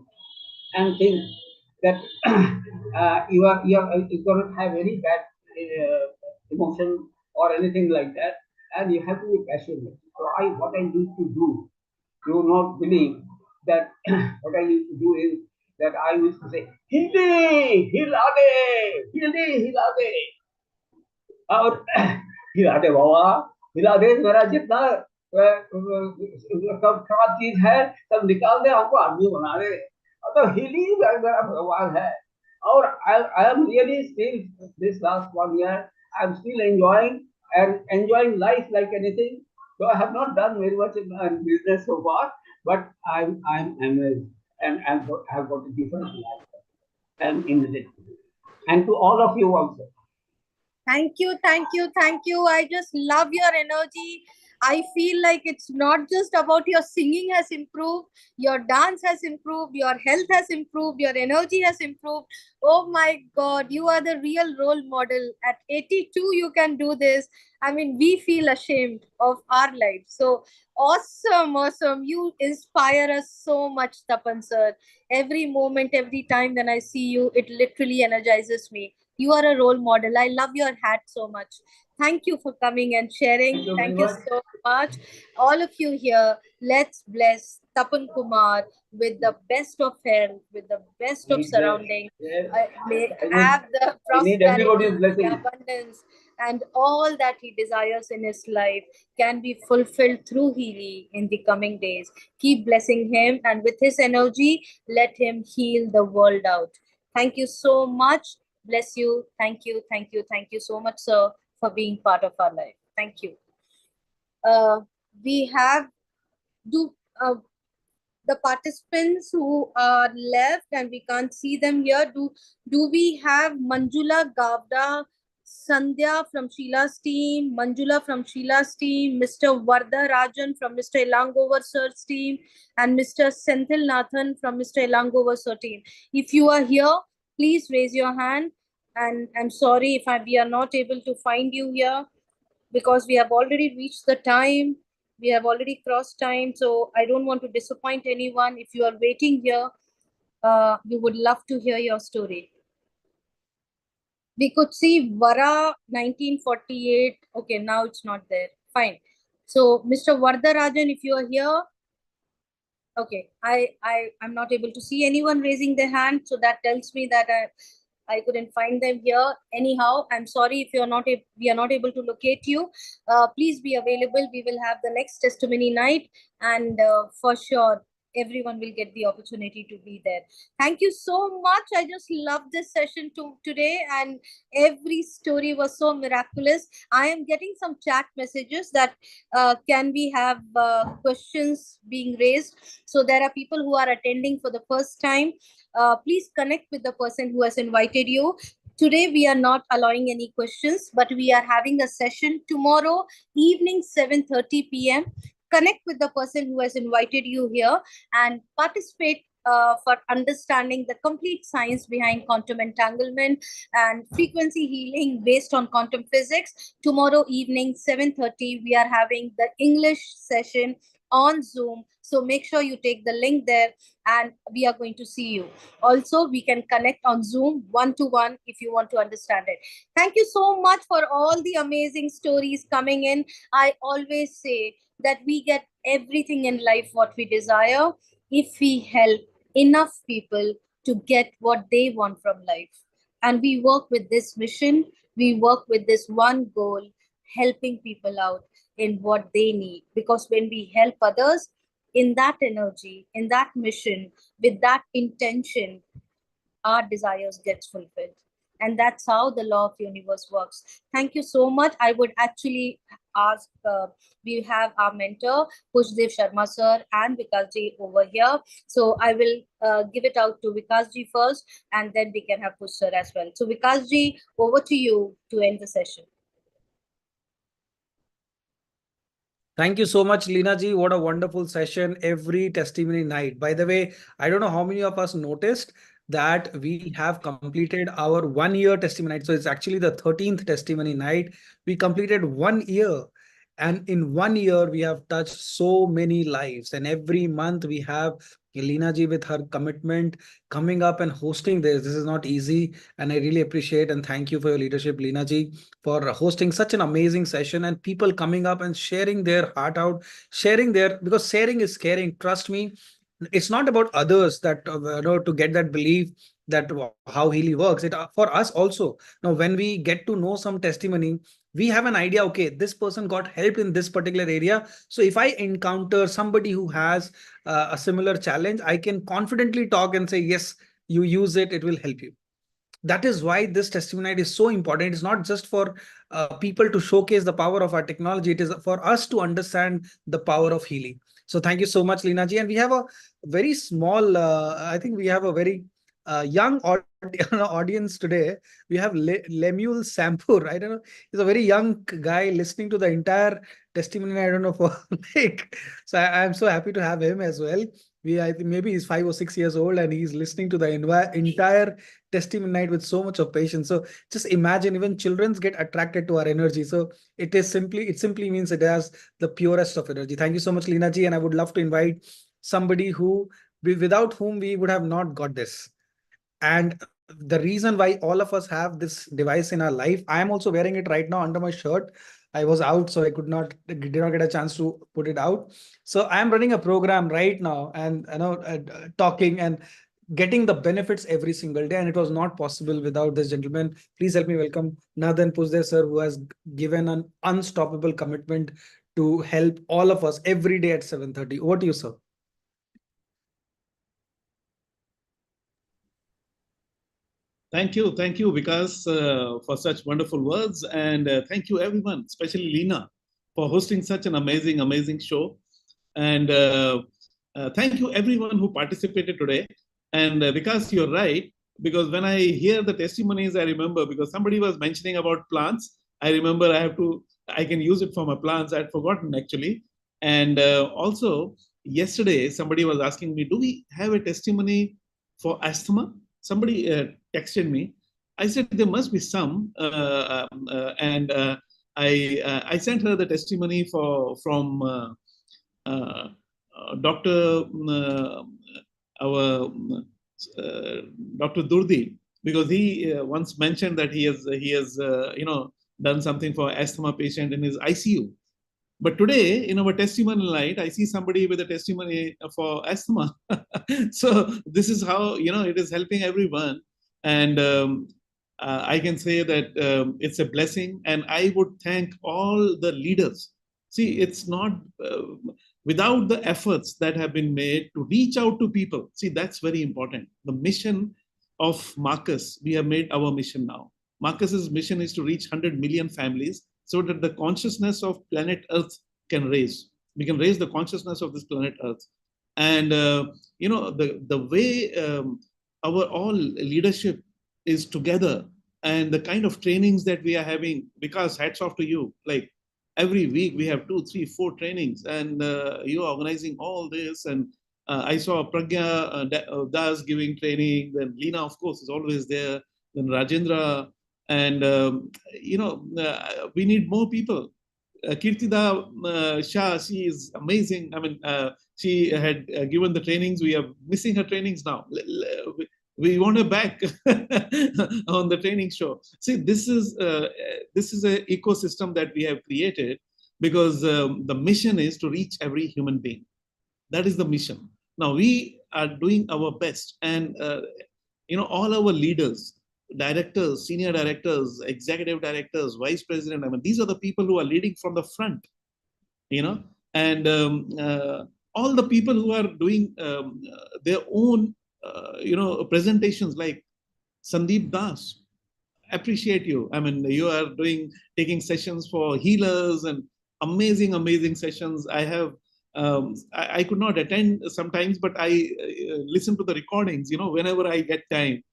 and think that you don't have any bad emotion or anything like that, and you have to be passionate. So what I used to do, you will not believe that what I used to do is that I used to say, Hindi, Hilade, Hindi, Hilade. और हिला दे बाबा, हिला दे, मेरा जितना सब खराब चीज है सब निकाल दे, हमको आदमी बना दे. तो हिली मेरा भगवान है. और I am really still this last 1 year I am still enjoying life like anything. So I have not done very much in business so far, but I'm amazed and I have got a different life and in it. And to all of you also. Thank you, thank you, thank you. I just love your energy. I feel like it's not just about your singing has improved, your dance has improved, your health has improved, your energy has improved. Oh my God, you are the real role model. At 82, you can do this. I mean, we feel ashamed of our life. So awesome, awesome. You inspire us so much, Tapan sir. Every moment, every time when I see you, it literally energizes me. You are a role model. I love your hat so much. Thank you for coming and sharing. Thank you so much. All of you here, let's bless Tapan Kumar, with the best of health, with the best of surrounding, may have the I need everybody's prosperity, the blessing. abundance, and all that he desires in his life can be fulfilled through Healy in the coming days. Keep blessing him, and with his energy, let him heal the world out. Thank you so much. Bless you. Thank you. Thank you. Thank you so much, sir, for being part of our life. Thank you. We have do the participants who are left and we can't see them here. Do we have Manjula Gavda, Sandya from Sheila's team, Manjula from Sheila's team, Mr. Vardha Rajan from Mr. Elangover sir's team, and Mr. Senthil Nathan from Mr. Elangover sir team? If you are here, please raise your hand. And I'm sorry if we are not able to find you here, because we have already reached the time. We have already crossed time. So I don't want to disappoint anyone. If you are waiting here, we would love to hear your story. We could see Vara 1948. Okay, now it's not there. Fine. So Mr. Vardarajan, if you are here, okay, I'm not able to see anyone raising their hand. So that tells me that I couldn't find them here. Anyhow, I'm sorry if we are not able to locate you. Please be available. We will have the next testimony night, and for sure, everyone will get the opportunity to be there. Thank you so much. I just love this session today, and every story was so miraculous. I am getting some chat messages that can we have questions being raised. So there are people who are attending for the first time. Please connect with the person who has invited you. Today, we are not allowing any questions, but we are having a session tomorrow evening, 7:30 p.m. Connect with the person who has invited you here and participate for understanding the complete science behind quantum entanglement and frequency healing based on quantum physics. Tomorrow evening, 7:30, we are having the English session on Zoom. So make sure you take the link there and we are going to see you. Also, we can connect on Zoom one-to-one if you want to understand it. Thank you so much for all the amazing stories coming in. I always say that we get everything in life what we desire if we help enough people to get what they want from life. And we work with this mission, we work with this one goal, helping people out in what they need. Because when we help others in that energy, in that mission, with that intention, our desires gets fulfilled. And that's how the law of universe works. Thank you so much. I would actually ask, we have our mentor, Pushdev Sharma sir and Vikas ji over here. So I will give it out to Vikas ji first, and then we can have Push sir as well. So Vikas ji, over to you to end the session. Thank you so much, Leena ji. What a wonderful session every testimony night. By the way, I don't know how many of us noticed that we have completed our 1 year testimony night. So it's actually the 13th testimony night. We completed 1 year. And in 1 year, we have touched so many lives. And every month we have Leena ji with her commitment coming up and hosting this. This is not easy. And I really appreciate and thank you for your leadership, Leena ji, for hosting such an amazing session and people coming up and sharing their heart out, sharing their, because sharing is caring. Trust me, it's not about others that to get that belief that how Healy works. It for us also. Now, when we get to know some testimony, we have an idea. Okay, this person got help in this particular area. So if I encounter somebody who has a similar challenge, I can confidently talk and say, yes, you use it. It will help you. That is why this testimony is so important. It's not just for people to showcase the power of our technology. It is for us to understand the power of healing. So thank you so much, Leena ji. And we have a very small, I think we have a very young audience today. We have Lemuel Sampur. I don't know. He's a very young guy listening to the entire testimony. I don't know for like. So I'm so happy to have him as well. I think maybe he's 5 or 6 years old and he's listening to the entire testimony night with so much of patience. So just imagine, even children get attracted to our energy. So it simply means it has the purest of energy. Thank you so much, Leena ji. And I would love to invite somebody without whom we would have not got this. And the reason why all of us have this device in our life, I am also wearing it right now under my shirt. I was out, so I did not get a chance to put it out. So I am running a program right now, and talking and getting the benefits every single day, and it was not possible without this gentleman. Please help me welcome Nathan Pusde sir, who has given an unstoppable commitment to help all of us every day at 7:30. Over to you, sir. Thank you, Vikas, for such wonderful words, and thank you everyone, especially Lena, for hosting such an amazing show. And thank you everyone who participated today. And Vikas, you're right, because when I hear the testimonies, I remember, because somebody was mentioning about plants. I remember I can use it for my plants. I'd forgotten actually. And also yesterday, somebody was asking me, do we have a testimony for asthma? Somebody texted me. I said there must be some, and I sent her the testimony from Dr. Our Dr. Durdi, because he once mentioned that he has done something for asthma patient in his ICU. But today, in our testimonial night, I see somebody with a testimony for asthma. So this is how it is helping everyone, and I can say that it's a blessing. And I would thank all the leaders. See, it's not without the efforts that have been made to reach out to people. See, that's very important. The mission of Marcus, we have made our mission now. Marcus's mission is to reach 100 million families, so that the consciousness of planet Earth can raise. We can raise the consciousness of this planet Earth. And the way our all leadership is together, and the kind of trainings that we are having, because hats off to you. Like every week we have 2, 3, 4 trainings, and you are organizing all this. And I saw Pragya Das giving training. Then Lena, of course, is always there. Then Rajendra. And, we need more people. Kirtida Shah, she is amazing. I mean, she had given the trainings. We are missing her trainings now. We want her back on the training show. See, this is an ecosystem that we have created, because the mission is to reach every human being. That is the mission. Now we are doing our best, and all our leaders, directors, senior directors, executive directors, vice president, I mean, these are the people who are leading from the front, and all the people who are doing their own, presentations, like Sandeep Das. Appreciate you. I mean, you are taking sessions for healers, and amazing sessions. I have, I could not attend sometimes, but I listen to the recordings, whenever I get time.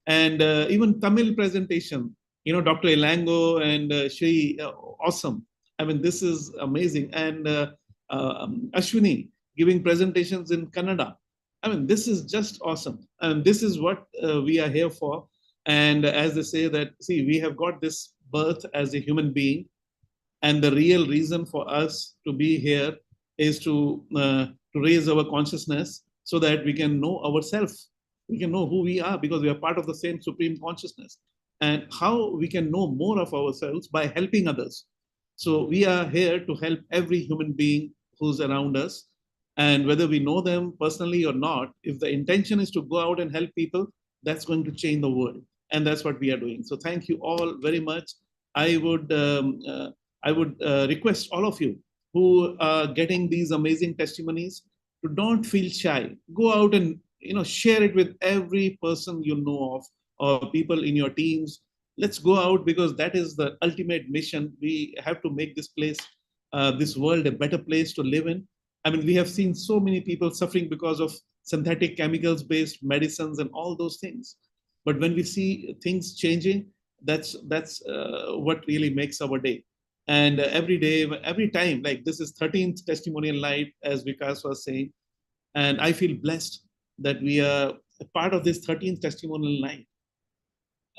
And even Tamil presentation, Dr. Elango and Shri, awesome. I mean, this is amazing. And Ashwini giving presentations in Kannada. I mean, this is just awesome. And this is what we are here for. And as they say that, see, we have got this birth as a human being. And the real reason for us to be here is to raise our consciousness, so that we can know ourselves. We can know who we are, because we are part of the same supreme consciousness. And how we can know more of ourselves by helping others. So we are here to help every human being who's around us. And whether we know them personally or not, if the intention is to go out and help people, that's going to change the world. And that's what we are doing. So thank you all very much. I would request all of you who are getting these amazing testimonies to don't feel shy. Go out and share it with every person you know of, or people in your teams. Let's go out, because that is the ultimate mission. We have to make this place, this world, a better place to live in. I mean, we have seen so many people suffering because of synthetic chemicals-based medicines and all those things. But when we see things changing, that's what really makes our day. And every day, every time, like this is 13th testimonial night, as Vikas was saying, and I feel blessed that we are a part of this 13th testimonial night.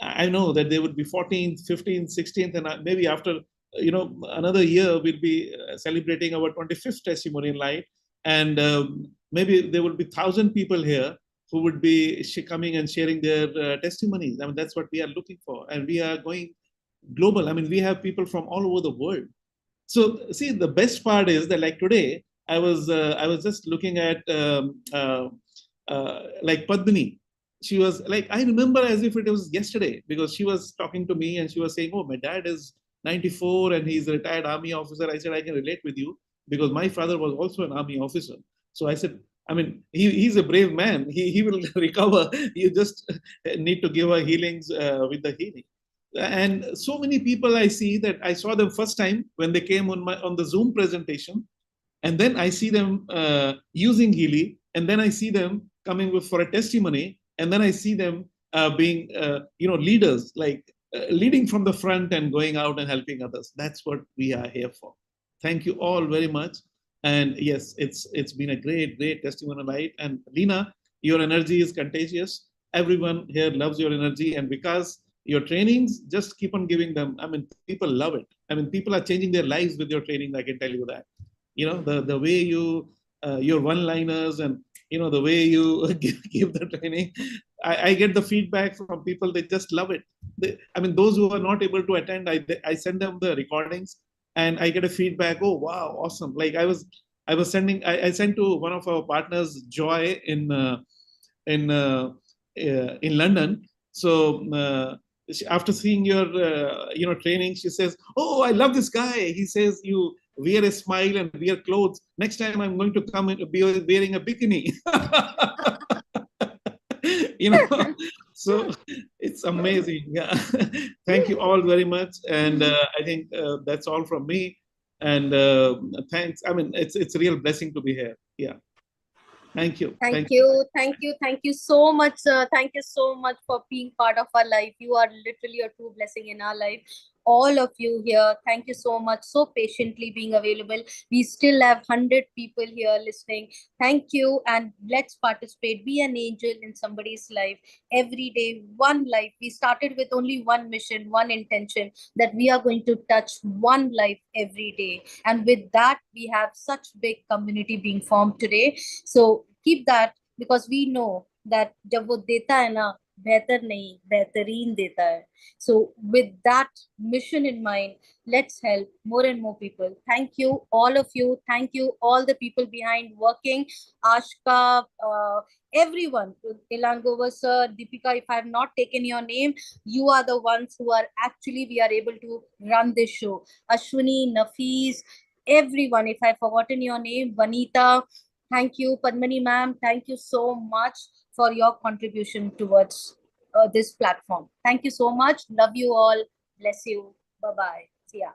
I know that there would be 14th, 15th, 16th, and maybe after another year, we'll be celebrating our 25th testimonial night. And maybe there will be 1,000 people here who would be coming and sharing their testimonies. I mean, that's what we are looking for. And we are going global. I mean, we have people from all over the world. So see, the best part is that like today, I was just looking at like Padmini. She was like, I remember as if it was yesterday, because she was talking to me and she was saying, oh, my dad is 94 and he's a retired army officer. I said, I can relate with you because my father was also an army officer. So I said, I mean, he's a brave man. He will recover. You just need to give her healings with the healing. And so many people I see that I saw them first time when they came on the Zoom presentation, and then I see them using Healy, and then I see them coming with for a testimony, and then I see them being leaders, like leading from the front and going out and helping others. That's what we are here for. Thank you all very much. And yes, it's been a great testimonial night. And Lena, your energy is contagious. Everyone here loves your energy, and because your trainings, just keep on giving them. I mean, people love it. I mean, people are changing their lives with your training. I can tell you that. You know, the way you your one-liners, and the way you give the training. I get the feedback from people; they just love it. I mean, those who are not able to attend, I send them the recordings, and I get a feedback. Oh wow, awesome! Like I sent to one of our partners, Joy, in London. So after seeing your training, she says, "Oh, I love this guy. He says you wear a smile and wear clothes. Next time I'm going to come and be wearing a bikini." So it's amazing. Yeah. Thank you all very much, and I think that's all from me. And thanks. I mean, it's a real blessing to be here. Yeah. Thank you. Thank you so much, sir. Thank you so much for being part of our life. You are literally a true blessing in our life. All of you here, thank you so much, so patiently being available. We still have 100 people here listening. Thank you, and let's participate. Be an angel in somebody's life every day. One life. We started with only one mission, one intention, that we are going to touch one life every day. And with that, we have such big community being formed today. So keep that, because we know that जब वो देता है ना, बेहतर नहीं, बेहतरीन देता है. So with that mission in mind, let's help more and more people. Thank you, all of you. Thank you, all the people behind working. Ashka, everyone. Ilangova sir, Deepika, if I have not taken your name, you are the ones who are actually, we are able to run this show. Ashwini, Nafees, everyone. If I've forgotten your name, Vanita, thank you. Padmini ma'am, thank you so much for your contribution towards this platform. Thank you so much. Love you all. Bless you. Bye-bye. See ya.